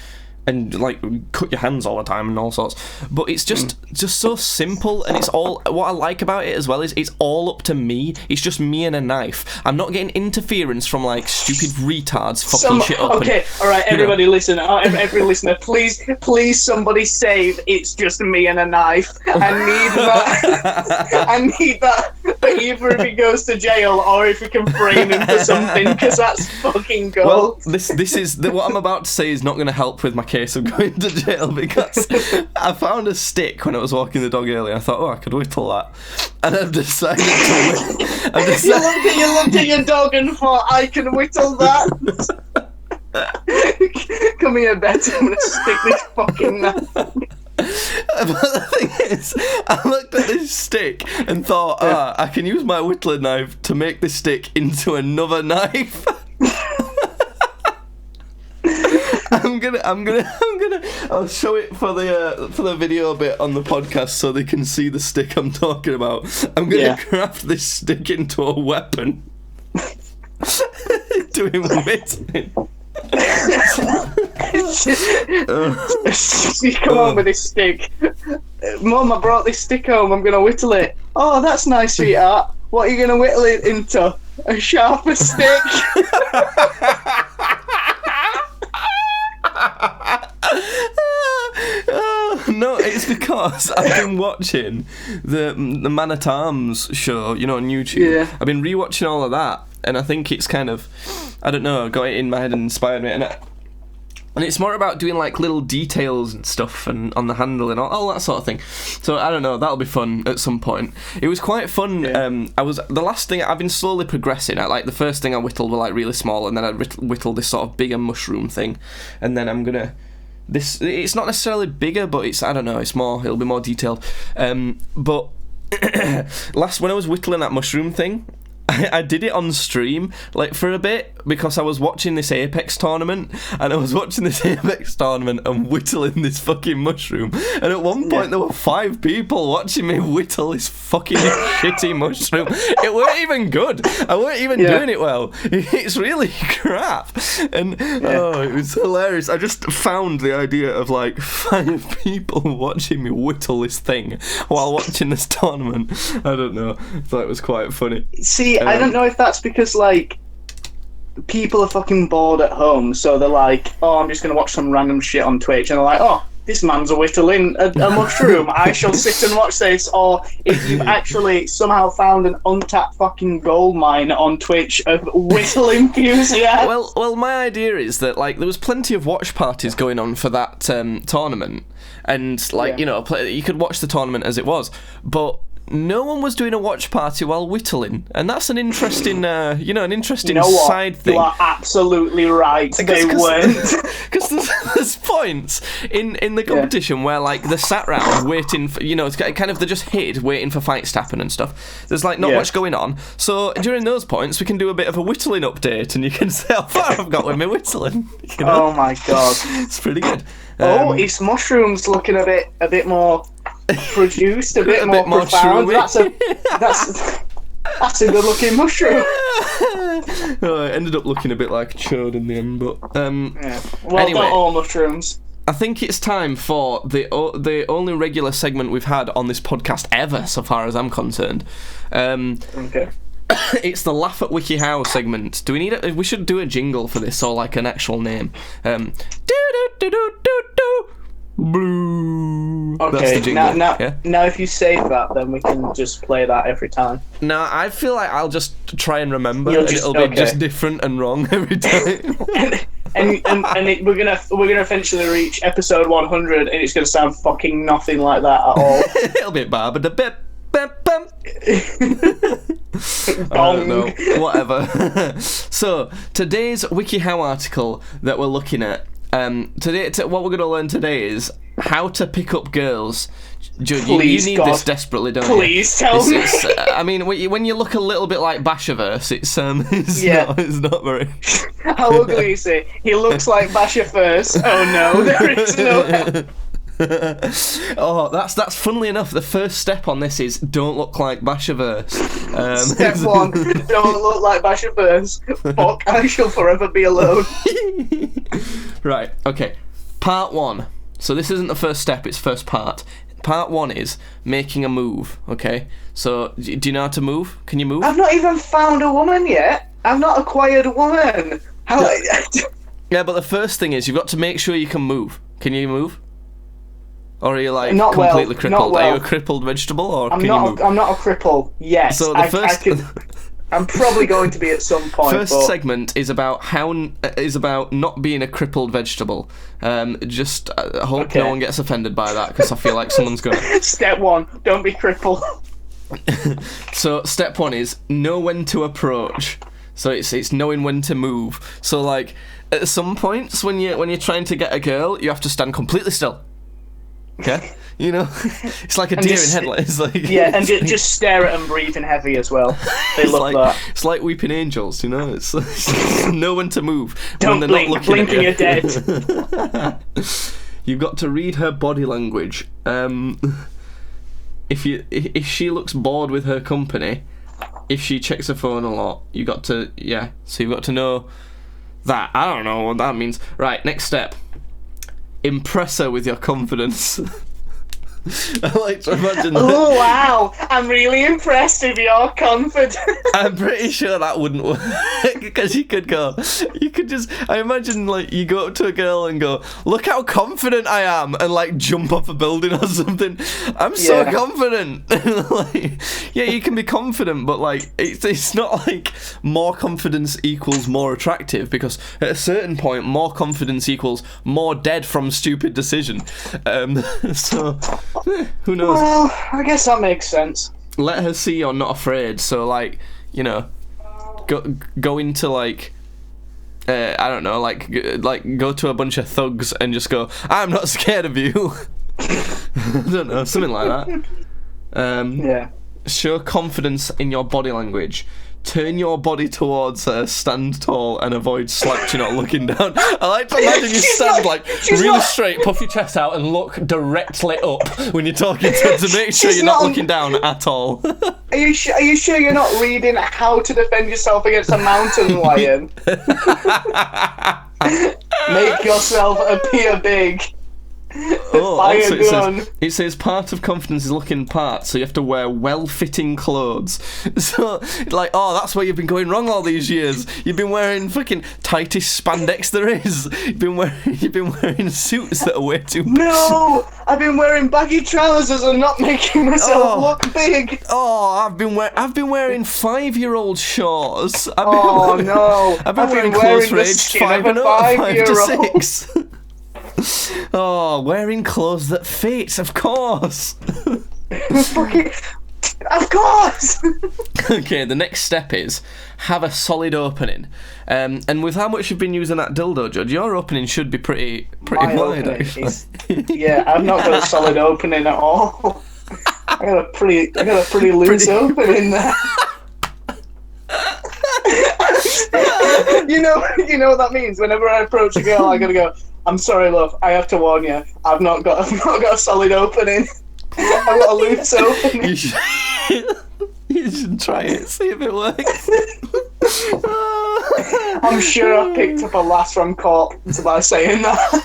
like cut your hands all the time and all sorts, but it's just so simple, and it's all, what I like about it as well is it's all up to me. It's just me and a knife. I'm not getting interference from like stupid retards fucking shit up. Okay, alright, everybody listen, every listener, please somebody say it's just me and a knife. I need that. I need that for either if he goes to jail or if we can frame him for something, because that's fucking gold. Well, this is what I'm about to say is not going to help with my case of going to jail, because I found a stick when I was walking the dog earlier. I thought, I could whittle that, and I've decided to You looked at your dog and thought, I can whittle that. Come here, Betty, I'm gonna stick this fucking knife. But the thing is, I looked at this stick and thought, I can use my whittling knife to make this stick into another knife. I'll show it for the video bit on the podcast so they can see the stick I'm talking about. I'm gonna craft this stick into a weapon. Doing whittling. You come on with this stick. Mum, I brought this stick home, I'm gonna whittle it. Oh, that's nice, sweetheart. What are you gonna whittle it into? A sharper stick? No, it's because I've been watching the Man at Arms show, on YouTube. Yeah. I've been rewatching all of that, and I think it's kind of, I don't know, got it in my head and inspired me. And it's more about doing like little details and stuff and on the handle and all that sort of thing. So I don't know, that'll be fun at some point. It was quite fun. Yeah. The last thing I've been slowly progressing at. Like the first thing I whittled were like really small, and then I whittled this sort of bigger mushroom thing, and then I'm gonna. It's not necessarily bigger, but it'll be more detailed. But when I was whittling that mushroom thing, I did it on stream, like, for a bit, because I was watching this Apex tournament, and whittling this fucking mushroom, and at one point there were 5 people watching me whittle this fucking shitty mushroom. It weren't even good. I weren't even doing it well. It's really crap. And, it was hilarious. I just found the idea of, like, 5 people watching me whittle this thing while watching this tournament. I don't know. I thought it was quite funny. See, I don't know if that's because, like, people are fucking bored at home, so they're like, I'm just going to watch some random shit on Twitch, and they're like, this man's whittling a mushroom, I shall sit and watch this. Or if you've actually somehow found an untapped fucking gold mine on Twitch of whittle enthusiasts. Well, my idea is that, like, there was plenty of watch parties going on for that tournament, and, like, you could watch the tournament as it was, but no one was doing a watch party while whittling, and that's an interesting, side thing. You are absolutely right. They weren't. Because there's points in the competition where, like, they're sat round waiting for, it's kind of, they're just hid waiting for fights to happen and stuff. There's, like, not much going on. So during those points, we can do a bit of a whittling update, and you can say how far I've got with my whittling. Oh my god, it's pretty good. His mushroom's looking a bit more produced, a bit more profound. That's a good looking mushroom. It ended up looking a bit like chode in the end, but well, anyway, not all mushrooms. I think it's time for the only regular segment we've had on this podcast ever, so far as I'm concerned. Okay. It's the Laugh at WikiHow segment. Do we need it? We should do a jingle for this, or like an actual name. Do do do do do do. Blue. Okay, now if you save that, then we can just play that every time. No, I feel like I'll just try and remember, and it'll be just different and wrong every time. We're gonna eventually reach episode 100, and it's gonna sound fucking nothing like that at all. It'll be baba da bip bip bum. I don't know. Whatever. So today's WikiHow article that we're looking at. What we're going to learn today is how to pick up girls. Judd, you need this desperately, don't you? Please tell me. I mean, when you look a little bit like Bashaverse, it's not very. How ugly is he? He looks like Bashaverse. Oh no, there is no. Oh, that's funnily enough. The first step on this is don't look like Bashaverse. Step 1: don't look like Bashaverse. Fuck, I shall forever be alone. Right. Okay. Part 1. So this isn't the first step. It's first part. Part 1 is making a move. Okay. So do you know how to move? Can you move? I've not even found a woman yet. I've not acquired a woman. How? Yeah, but the first thing is you've got to make sure you can move. Can you move? Or are you like not completely crippled? Not well. Are you a crippled vegetable, or I'm can not, you move? I'm not a cripple. Yes. So the first. I'm probably going to be at some point. First segment is about not being a crippled vegetable. Just hope no one gets offended by that, because I feel like someone's going. Step 1: don't be crippled. So step 1 is know when to approach. So it's knowing when to move. So like at some points when you're trying to get a girl, you have to stand completely still. Okay, you know, it's like a deer in headlights. Like and just stare at them breathing heavy as well. They love that. It's like Weeping Angels, you know. It's know when to move. Don't when blink. Not looking Blinking, at you. you're dead. You've got to read her body language. If she looks bored with her company, if she checks her phone a lot, you got to So you've got to know that. I don't know what that means. Right, next step. Impress her with your confidence. I like to imagine that. Oh wow! I'm really impressed with your confidence. I'm pretty sure that wouldn't work, because you could just. I imagine like you go up to a girl and go, "Look how confident I am," and like jump off a building or something. I'm so confident. Like, yeah, you can be confident, but like it's not like more confidence equals more attractive, because at a certain point, more confidence equals more dead from stupid decision. So. Who knows? Well, I guess that makes sense. Let her see you're not afraid. So, like, you know, go into like, I don't know, like go to a bunch of thugs and just go, "I'm not scared of you." I don't know, something like that. Show confidence in your body language. Turn your body towards her, stand tall, and avoid slouching or looking down. I like to imagine you stand really straight, puff your chest out, and look directly up when you're talking to her to make sure you're not looking down at all. Are you sure you're not reading How to Defend Yourself Against a Mountain Lion? Make yourself appear big. Also it says part of confidence is looking part, so you have to wear well-fitting clothes. So like, that's where you've been going wrong all these years. You've been wearing fucking tightest spandex there is. You've been wearing suits that are way too big. No, I've been wearing baggy trousers and not making myself look big. I've been wearing 5-year-old shorts. I've been wearing clothes for age 5 and up, 5 to 6. Wearing clothes that fit, of course. Of course. Okay, the next step is have a solid opening. And with how much you've been using that dildo, Judd, your opening should be pretty wide. Actually. I've not got a solid opening at all. I got a pretty loose opening there. You know what that means? Whenever I approach a girl, I gotta go, "I'm sorry, love, I have to warn you, I've not got a solid opening. I've got a loose opening." You should try it, see if it works. I'm sure I've picked up a lass from court by saying that.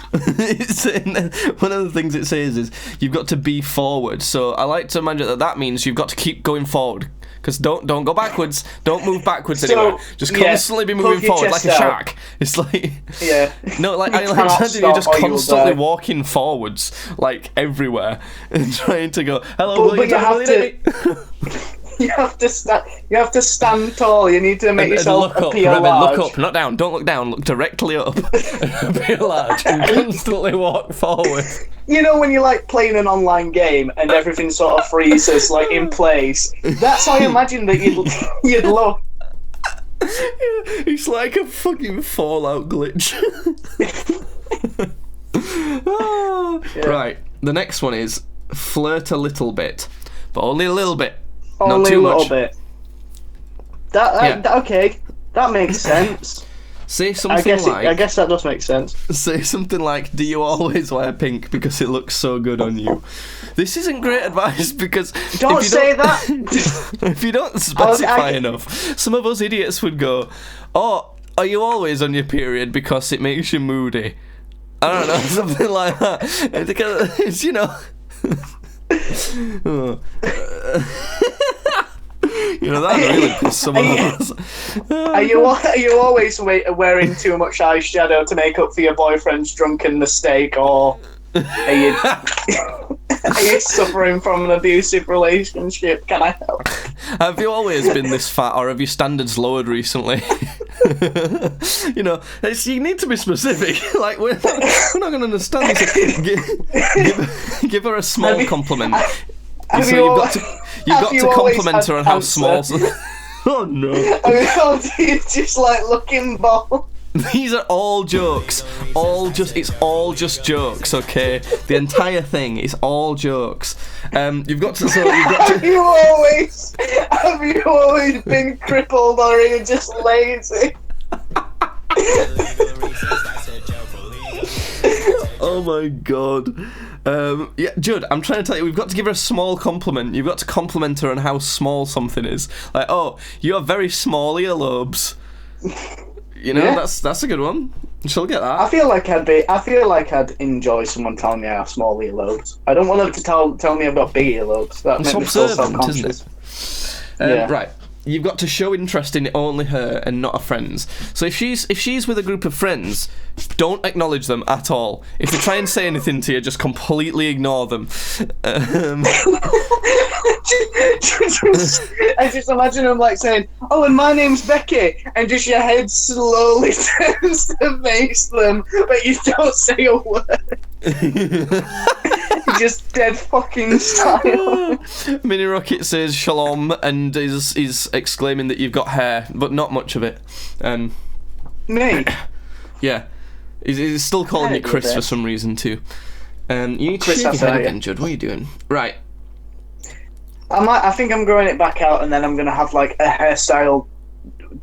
One of the things it says is you've got to be forward. So I like to imagine that means you've got to keep going forward. Because don't go backwards. Don't move backwards anywhere. Just constantly be moving forward like a shark. It's like no, like I imagine you're just constantly walking forwards, like everywhere, and trying to go. Hello, but you have to stand tall. You need to make yourself appear large. Look up, not down. Don't look down. Look directly up. Appear large and constantly walk forward. You know when you're like playing an online game and everything sort of freezes like in place. That's how I imagine that you'd look. It's like a fucking Fallout glitch. Right. The next one is flirt a little bit, but only a little bit. Not too much. Only a little bit. Okay, that makes sense. Say something I guess that does make sense. Say something like, do you always wear pink because it looks so good on you? This isn't great advice because... Don't say that! If you don't specify enough, some of us idiots would go, oh, are you always on your period because it makes you moody? I don't know, something like that. Because it's, you know... You know, that really pissed someone off. Are you always wearing too much eyeshadow to make up for your boyfriend's drunken mistake, or are you suffering from an abusive relationship? Can I help? Have you always been this fat, or have your standards lowered recently? You know, you need to be specific. Like, we're not going to understand this. Give her a small compliment. You've got to compliment her on how small. Oh no! It's just like looking bald. These are all jokes. It's all just jokes. Okay, the entire thing is all jokes. You've got to. Have you always been crippled, or are you just lazy? Oh my god. Yeah, Judd, I'm trying to tell you, we've got to give her a small compliment. You've got to compliment her on how small something is. Like, oh, you have very small earlobes. You know, that's a good one. She'll get that. I feel like I'd enjoy someone telling me I have small earlobes. I don't want them to tell me I've got big earlobes. That makes me feel self-conscious. Isn't it? Right. You've got to show interest in only her and not her friends. So if she's with a group of friends, don't acknowledge them at all. If they try and say anything to you, just completely ignore them. I just imagine them like saying, "Oh, and my name's Becky," and just your head slowly turns to face them, but you don't say a word. Just dead fucking style. Mini Rocket says shalom and is exclaiming that you've got hair, but not much of it. Me? Yeah. He's still calling you Chris for some reason too. You need to shave your head again, Judd. What are you doing? Right. I think I'm growing it back out, and then I'm gonna have like a hairstyle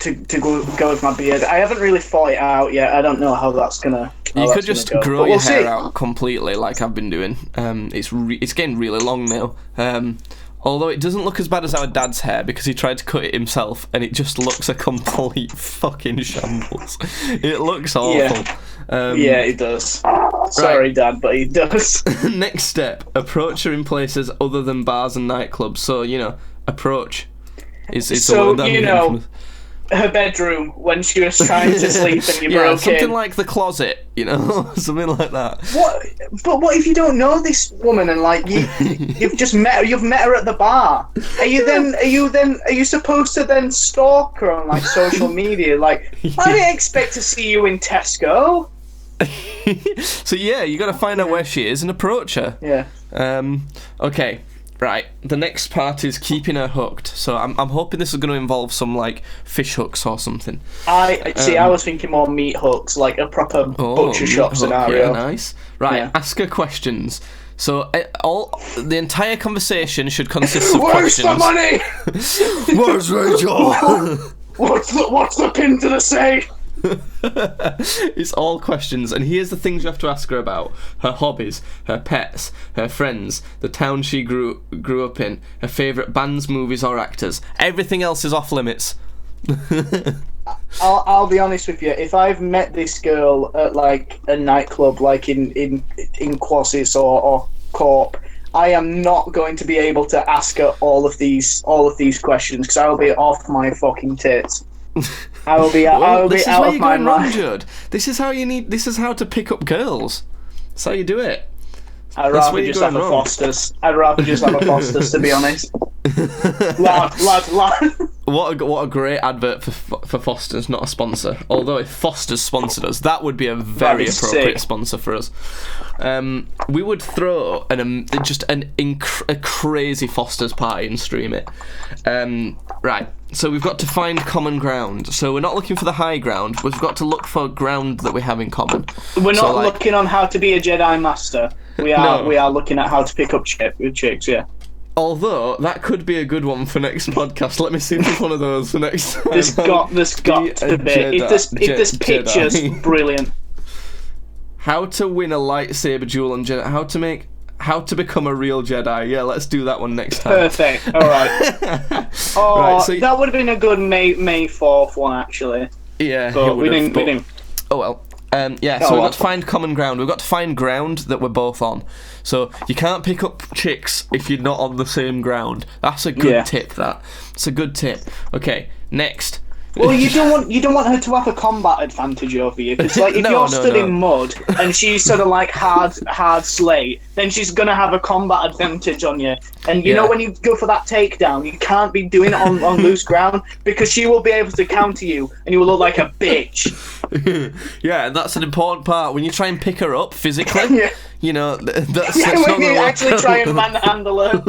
to go with my beard. I haven't really thought it out yet. I don't know how that's gonna. You could just grow your hair out completely, like I've been doing. It's getting really long now. Although it doesn't look as bad as our dad's hair because he tried to cut it himself, and it just looks a complete fucking shambles. It looks awful. Yeah, it does. Sorry, Dad, but it does. Next step: approach her in places other than bars and nightclubs. So approach. So her bedroom when she was trying to sleep and you broke something in. like the closet, something like that. What if you don't know this woman and like you've just met her? You've met her at the bar. Are you supposed to then stalk her on like social media? Like, I didn't expect to see you in Tesco. So you got to find out where she is and approach her. Yeah. Okay. Right, the next part is keeping her hooked. So I'm hoping this is going to involve some like fish hooks or something. I was thinking more meat hooks, like a proper butcher shop scenario. Yeah, nice. Right, ask her questions. So the entire conversation should consist of questions. Where's the money? Where's Rachel? What's the pin to the safe? It's all questions, and here's the things you have to ask her about: her hobbies, her pets, her friends, the town she grew up in, her favourite bands, movies or actors. Everything else is off limits. I'll be honest with you. If I've met this girl at like a nightclub, like in Quassis or Corp, I am not going to be able to ask her all of these questions because I will be off my fucking tits. I will be out of my mind. Judd. This is how to pick up girls. That's how you do it. I'd rather just have a Foster's. To be honest. lad. What a great advert for Foster's, not a sponsor. Although if Foster's sponsored us, that would be a very appropriate sponsor for us. We would throw a crazy Foster's party and stream it. Right, so we've got to find common ground. So we're not looking for the high ground. We've got to look for ground that we have in common. We're not looking on how to be a Jedi Master. We are looking at how to pick up chicks. Yeah. Although that could be a good one for next podcast. Let me see if there's one of those for next time. There's got to be. If this picture's brilliant. How to win a lightsaber duel on Jedi. How to become a real Jedi. Yeah, let's do that one next time. Perfect. All right. That would have been a good May 4th one actually. Yeah, but we didn't. Oh well. So we've got to find common ground. We've got to find ground that we're both on. So you can't pick up chicks if you're not on the same ground. That's a good tip. It's a good tip. Okay, next. Well, you don't want her to have a combat advantage over you because, like, if you're stood in mud and she's sort of like hard slate, then she's gonna have a combat advantage on you. And you know when you go for that takedown, you can't be doing it on loose ground because she will be able to counter you, and you will look like a bitch. Yeah, and that's an important part when you try and pick her up physically. You know, that's when you actually try and manhandle her.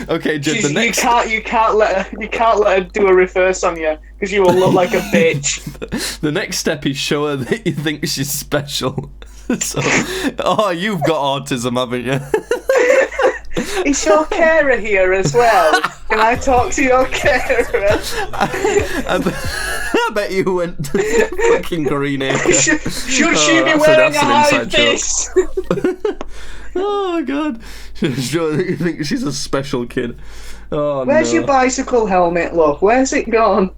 Okay, Jim, the next... you can't let her do a reverse on you because you will look like a bitch. The next step is show her that you think she's special. So, you've got autism, haven't you? Is your carer here as well? Can I talk to your carer? I bet you went to fucking Green Acre. Should she be wearing a high vis? Oh my god. Sure, you think she's a special kid. Oh, Where's your bicycle helmet, love? Where's it gone?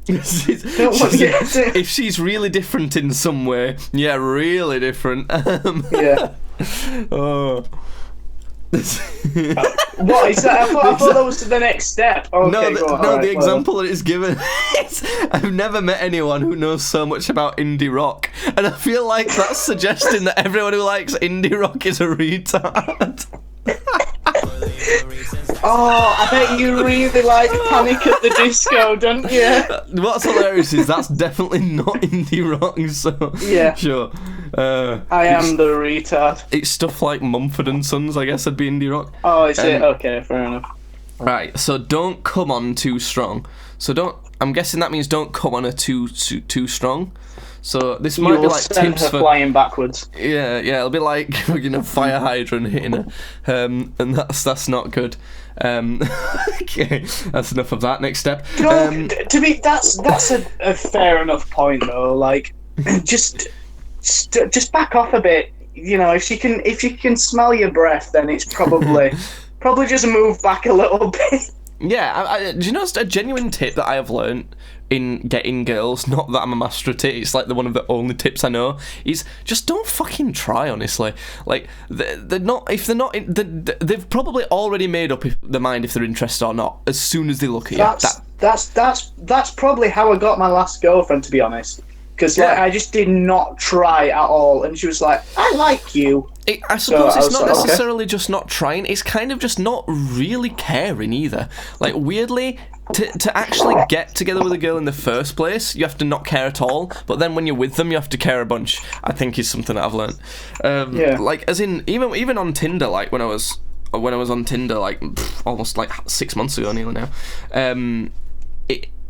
If she's really different in some way, really different. Yeah. Oh. What is that? I thought that was the next step. Okay, the example that it's given. I've never met anyone who knows so much about indie rock, and I feel like that's suggesting that everyone who likes indie rock is a retard. I bet you really like Panic at the Disco, don't you? What's hilarious is that's definitely not indie rock, so yeah, sure. I am the retard. It's stuff like Mumford and Sons, I guess, would be indie rock. Oh, is it? Okay, fair enough. Right, so don't come on too strong. I'm guessing that means don't come on her too strong. So this might be like tips for flying backwards. Yeah, it'll be like fire hydrant hitting her, and that's not good. Okay, that's enough of that. Next step. That's a fair enough point though. Like, just back off a bit. You know, if you can smell your breath, then it's probably just move back a little bit. Yeah, do you know a genuine tip that I have learned in getting girls? Not that I'm a master at it, it's like one of the only tips I know, is just don't fucking try, honestly. Like, they've probably already made up their mind if they're interested or not, as soon as they look at you. That's probably how I got my last girlfriend, to be honest. Because I just did not try at all, and she was like, "I like you." I suppose it's not necessarily just not trying; it's kind of just not really caring either. Like, weirdly, to actually get together with a girl in the first place, you have to not care at all. But then when you're with them, you have to care a bunch. I think is something that I've learned. Like, as in even on Tinder, like when I was on Tinder, like almost like 6 months ago, nearly now.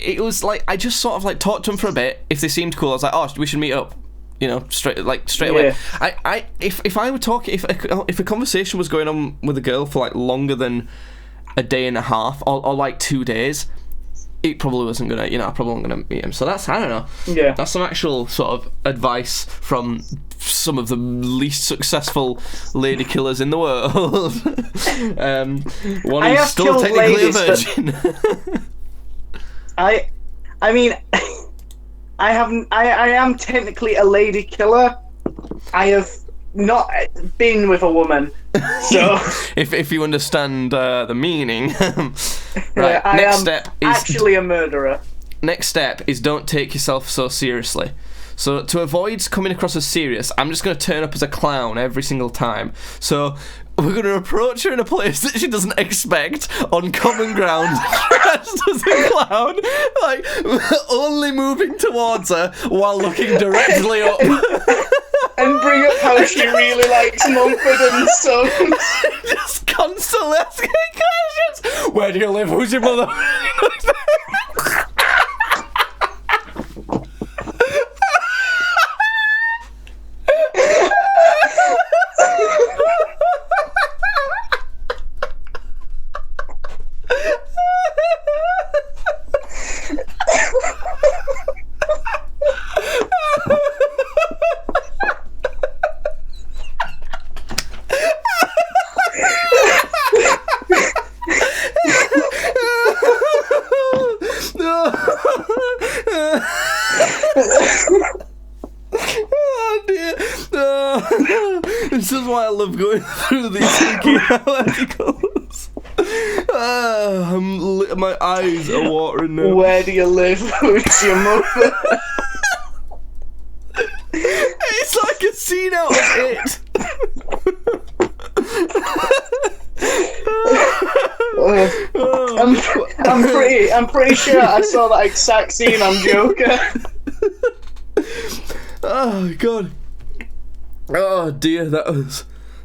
It was like I just sort of like talked to them for a bit. If they seemed cool, I was like, "Oh, we should meet up." You know, straight away. If I were talking, if a conversation was going on with a girl for like longer than a day and a half or like 2 days, it probably wasn't gonna. I probably wasn't gonna meet him. So that's, I don't know. Yeah. That's some actual sort of advice from some of the least successful lady killers in the world. One who's still technically a virgin. I mean, I am technically a lady killer. I have not been with a woman, So, if you understand the meaning, right? I next am step is actually a murderer. next step is don't take yourself so seriously. So to avoid coming across as serious, I'm just going to turn up as a clown every single time. So we're going to approach her in a place that she doesn't expect, on common ground, dressed as a clown, like only moving towards her while looking directly up. And bring up how she really likes Mumford and Sons. Just constantly asking questions. Where do you live? Who's your mother? Oh dear. Oh. This is why I love going through these wiki articles. My eyes are watering now. Where do you live? Who's your mother? It's like a scene out of It. I'm pretty sure I saw that exact scene on Joker. Oh god. Oh dear, that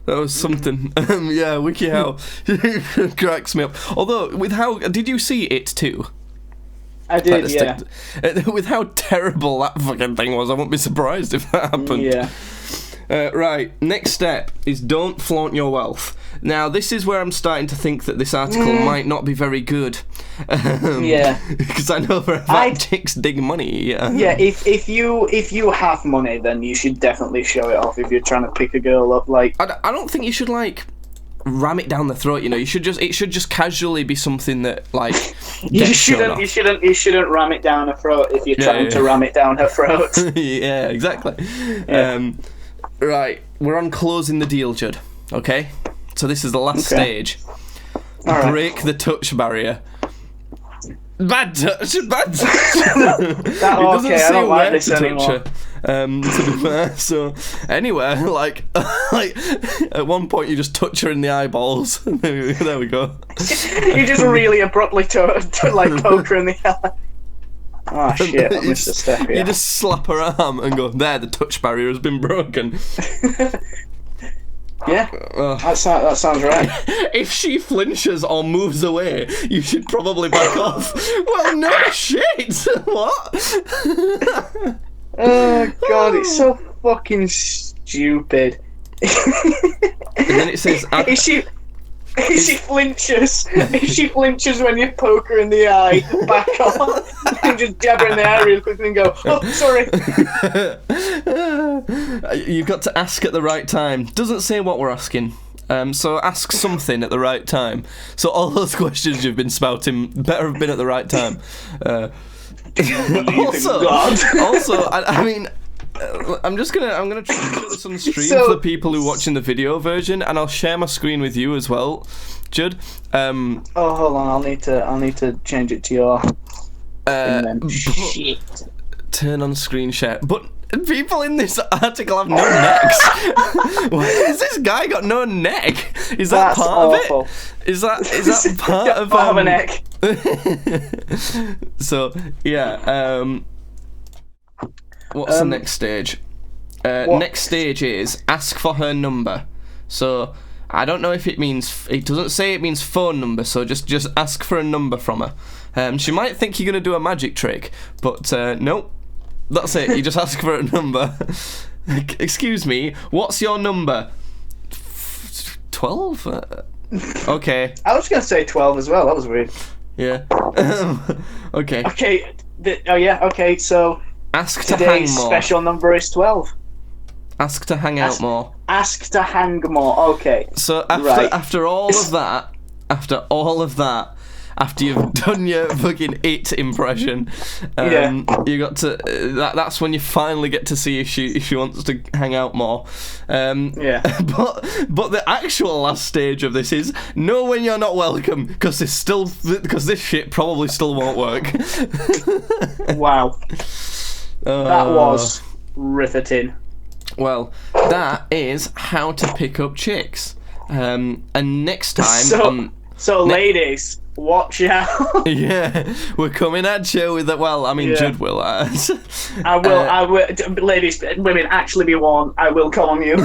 was something. Yeah, WikiHow cracks me up. Although, with how did you see It too? I did, yeah. With how terrible that fucking thing was, I won't be surprised if that happened. Yeah. Right, next step is don't flaunt your wealth. Now, this is where I'm starting to think that this article might not be very good. Yeah. Because I know for a fact chicks dig money. Yeah, if you have money, then you should definitely show it off if you're trying to pick a girl up. Like, I don't think you should, like, ram it down the throat, you know. It should just casually be something that, like, you shouldn't ram it down her throat if you're trying to ram it down her throat. Yeah, exactly. Yeah. Right, we're on closing the deal, Judd. Okay, so this is the last stage. All Break the touch barrier. Bad touch. It doesn't I don't like this to touch anymore. her. To be fair, so anywhere, like at one point you just touch her in the eyeballs. There we go. You just really abruptly like poke her in the eye. Oh shit! I missed a step here. You just slap her arm and go, there, the touch barrier has been broken. Yeah, that sounds right. If she flinches or moves away, you should probably back off. Well, no shit. What? Oh god, it's so fucking stupid. And then it says, if she flinches when you poke her in the eye, back off and just jab her in the eye real quickly and go, oh, sorry. You've got to ask at the right time. Doesn't say what we're asking. So ask something at the right time. So all those questions you've been spouting better have been at the right time. Also, I mean, I'm gonna try to put this on stream for the people who are watching the video version, and I'll share my screen with you as well, Judd. Oh, hold on, I'll need to change it to your. Shit. Turn on screen share, but people in this article have no necks. Why has this guy got no neck? Is that part awful. of it? Is that part of a neck? So yeah, what's the next stage? Next stage is ask for her number. So I don't know if it doesn't say it means phone number, so just ask for a number from her. She might think you're gonna do a magic trick, but nope. That's it, you just ask for a number. Excuse me, what's your number? 12? Okay. I was going to say 12 as well, that was weird. Yeah. Okay. Okay, okay, so ask to hang today's more. special number is 12. Ask to hang out more. Ask to hang more, okay. So after all of that, after you've done your fucking It impression. You got to that's when you finally get to see if she wants to hang out more. But the actual last stage of this is know when you're not welcome, because this shit probably still won't work. Wow. That was riveting. Well, that is how to pick up chicks. And next time... ladies, watch out. Yeah, we're coming at you with that. Well, I mean, Judd will. I will. Ladies, women, actually be warned. I will come on you.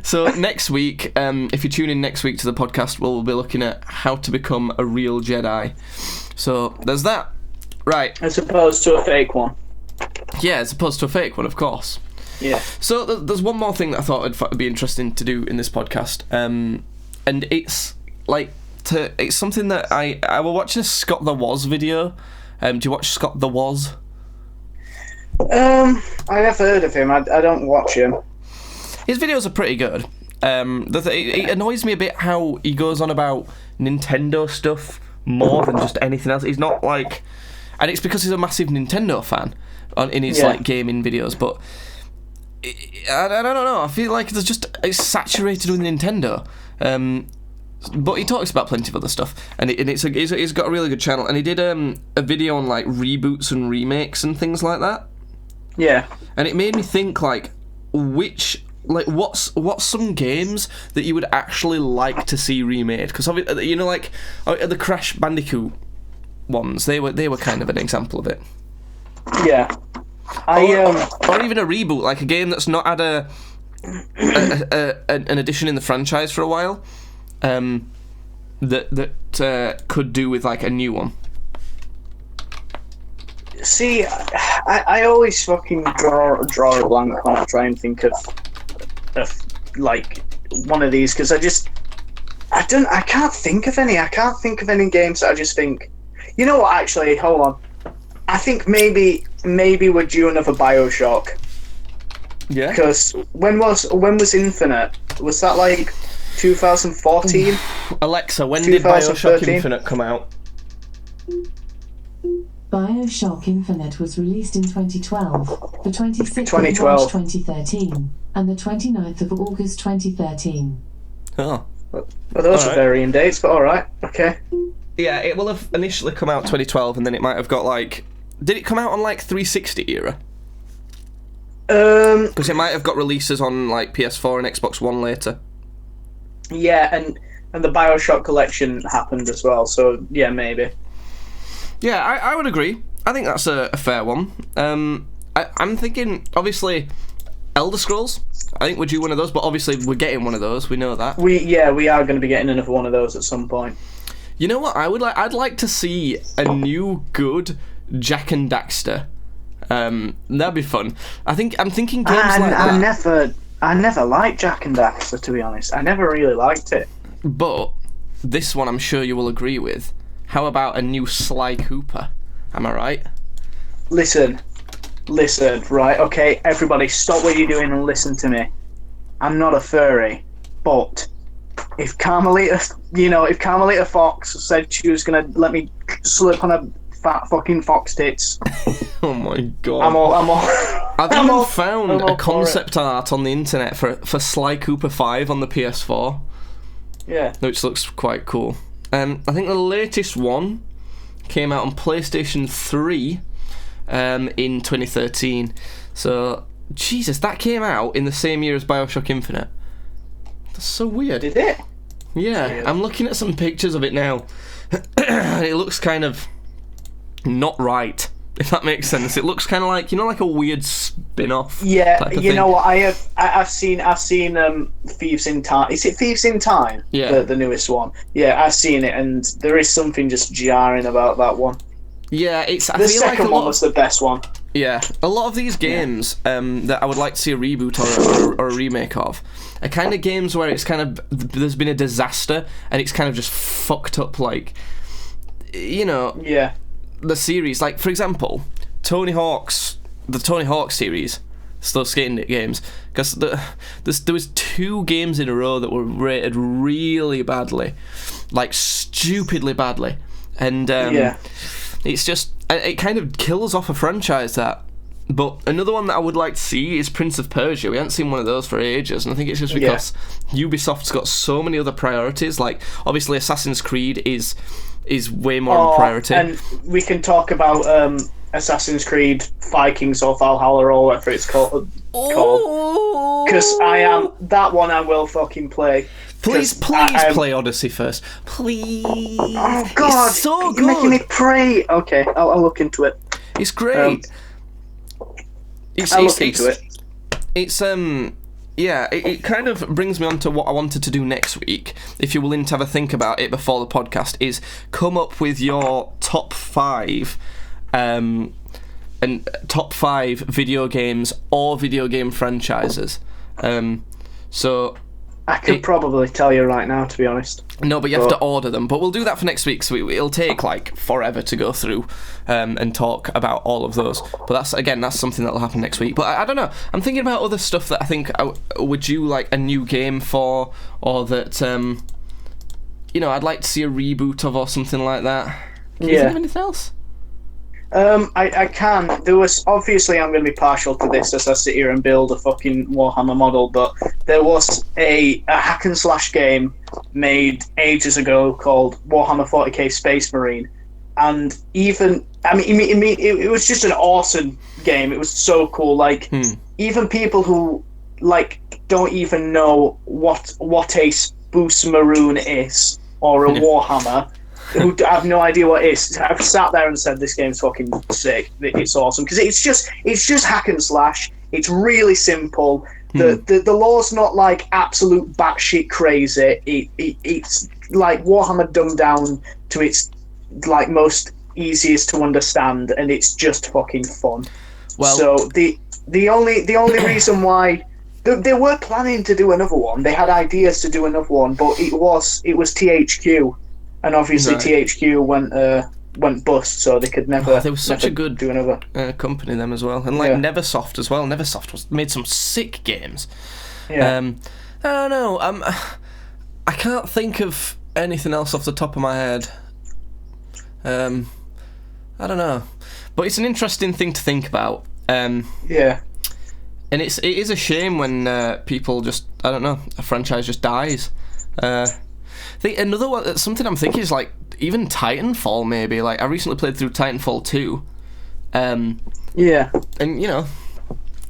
So next week, if you tune in next week to the podcast, we'll be looking at how to become a real Jedi. So there's that. Right. As opposed to a fake one. Yeah, as opposed to a fake one, of course. Yeah. So there's one more thing that I thought would be interesting to do in this podcast, and it's like it's something that I was watching a Scott the Woz video. Do you watch Scott the Woz? I have heard of him. I don't watch him. His videos are pretty good. It annoys me a bit how he goes on about Nintendo stuff more than just anything else. He's not like, and it's because he's a massive Nintendo fan in his like gaming videos. But I don't know. I feel like it's saturated with Nintendo. But he talks about plenty of other stuff, and he's got a really good channel. And he did a video on like reboots and remakes and things like that. Yeah. And it made me think like what's some games that you would actually like to see remade? Because you know, like the Crash Bandicoot ones, they were kind of an example of it. Yeah. Or even a reboot, like a game that's not had an addition in the franchise for a while, that could do with like a new one. See, I always fucking draw a blank when I try and think of like one of these, because I can't think of any. I can't think of any games that I just think, you know what? Actually, hold on. I think maybe we're due another BioShock. Yeah. Because when was Infinite? Was that like 2014? Alexa, when did BioShock Infinite come out? BioShock Infinite was released in 2012, the 26th of March 2013, and the 29th of August 2013. Oh. Well, those are varying dates, but alright, okay. Yeah, it will have initially come out 2012, and then it might have got like... Did it come out on like 360 era? Because it might have got releases on like PS4 and Xbox One later. Yeah, and the BioShock collection happened as well, so yeah, maybe. Yeah, I would agree. I think that's a fair one. I'm thinking, obviously, Elder Scrolls. I think we're due one of those, but obviously we're getting one of those. We know that. We are going to be getting another one of those at some point. You know what? I'd like to see a new good Jak and Daxter. That'd be fun. I'm thinking games like that. I never liked Jak and Daxter, to be honest. I never really liked it. But this one, I'm sure you will agree with. How about a new Sly Cooper? Am I right? Listen, right? Okay, everybody, stop what you're doing and listen to me. I'm not a furry, but if Carmelita Fox said she was gonna let me slip on a fat fucking fox tits, oh my god, I'm all. I've even found a concept art on the internet for Sly Cooper 5 on the PS4. Yeah, which looks quite cool. I think the latest one came out on PlayStation 3 in 2013. So, Jesus, that came out in the same year as BioShock Infinite. That's so weird. Did it? Yeah, weird. I'm looking at some pictures of it now. And it looks kind of not right, if that makes sense. It looks kind of like, like a weird spin-off. Yeah, you know what? I've seen Thieves in Time. Is it Thieves in Time? Yeah, the newest one. Yeah, I've seen it, and there is something just jarring about that one. Yeah, the second one was the best one. Yeah, a lot of these games that I would like to see a reboot or a remake of are kind of games where it's kind of there's been a disaster and it's kind of just fucked up, like, Yeah. The series, like for example, the Tony Hawk series, those skating games, because there was 2 games in a row that were rated really badly, like stupidly badly, and it's just it kind of kills off a franchise that. But another one that I would like to see is Prince of Persia. We haven't seen one of those for ages, and I think it's just because Ubisoft's got so many other priorities. Like, obviously, Assassin's Creed is way more of a priority. And we can talk about Assassin's Creed Vikings or Valhalla or whatever it's called. Because that one I will fucking play. Please play Odyssey first. Please. Oh, God. It's so good. You're making me pray. Okay, I'll look into it. It's great. I'll look into it. It's it kind of brings me on to what I wanted to do next week, if you're willing to have a think about it before the podcast, is come up with your top 5 top 5 video games or video game franchises. So I could probably tell you right now, to be honest. No, but you have to order them. But we'll do that for next week, so it'll take like forever to go through and talk about all of those. But that's something that'll happen next week. But I don't know. I'm thinking about other stuff that I think would you like a new game for, or that I'd like to see a reboot of, or something like that. Can you think of anything else? I can. There was, obviously I'm going to be partial to this as I sit here and build a fucking Warhammer model, but there was a hack and slash game made ages ago called Warhammer 40k Space Marine, and it was just an awesome game. It was so cool. Like, even people who like don't even know what a Spruce Maroon is, or a Warhammer, who have no idea what it is, I've sat there and said this game's fucking sick. It's awesome because it's just hack and slash. It's really simple. The lore's not like absolute batshit crazy. It's like Warhammer dumbed down to its like most easiest to understand, and it's just fucking fun. Well, so the only reason why they were planning to do another one, they had ideas to do another one, but it was THQ. And obviously THQ went bust, so they could never. They were such a good do another company, them as well, and like Neversoft as well. Neversoft made some sick games. Yeah. I don't know. I can't think of anything else off the top of my head. I don't know, but it's an interesting thing to think about. Yeah. And it is a shame when people just, I don't know, a franchise just dies. I think another one, something I'm thinking is like even Titanfall maybe. Like I recently played through Titanfall 2. Yeah. And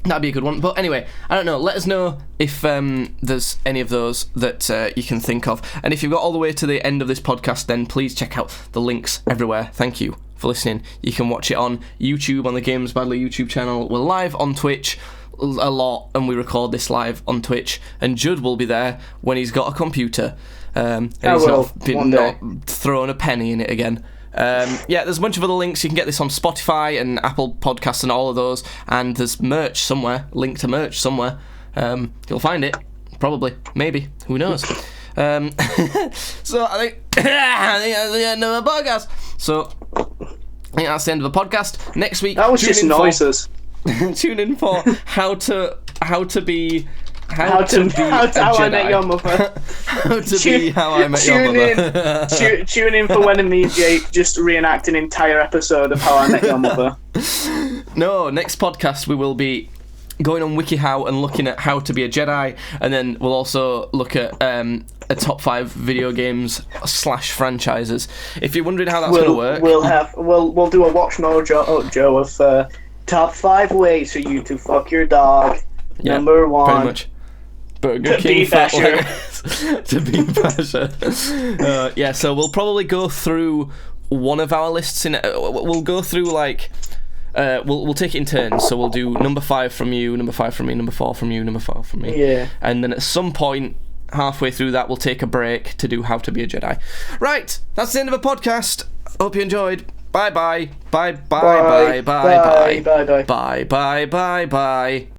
that'd be a good one. But anyway, I don't know. Let us know if there's any of those that you can think of. And if you've got all the way to the end of this podcast, then please check out the links everywhere. Thank you for listening. You can watch it on YouTube, on the Games Badly YouTube channel. We're live on Twitch a lot, and we record this live on Twitch. And Judd will be there when he's got a computer. And he's not throwing a penny in it again. There's a bunch of other links. You can get this on Spotify and Apple Podcasts and all of those. And there's merch somewhere, link to merch somewhere. You'll find it, probably, maybe, who knows. So I think that's the end of the podcast. So I think that's the end of the podcast. Next week, that was just noises. Tune in for how to be. How I Met Your Mother. How to be How I Met Your Mother. Tune in for when me and Jake just reenact an entire episode of How I Met Your Mother. No, next podcast we will be going on WikiHow and looking at how to be a Jedi, and then we'll also look at a top 5 video games / franchises. If you're wondering how that's going to work, we'll do a Watch Mojo of top 5 ways for you to fuck your dog. Number 1. Pretty much. Burger King to be Basher. So we'll probably go through one of our lists. We'll go through like we'll take it in turns. So we'll do number 5 from you, number 5 from me, number 4 from you, number 4 from me. Yeah. And then at some point halfway through that, we'll take a break to do How to Be a Jedi. Right, that's the end of the podcast. Hope you enjoyed. Bye bye. Bye bye bye bye bye bye bye bye bye bye bye.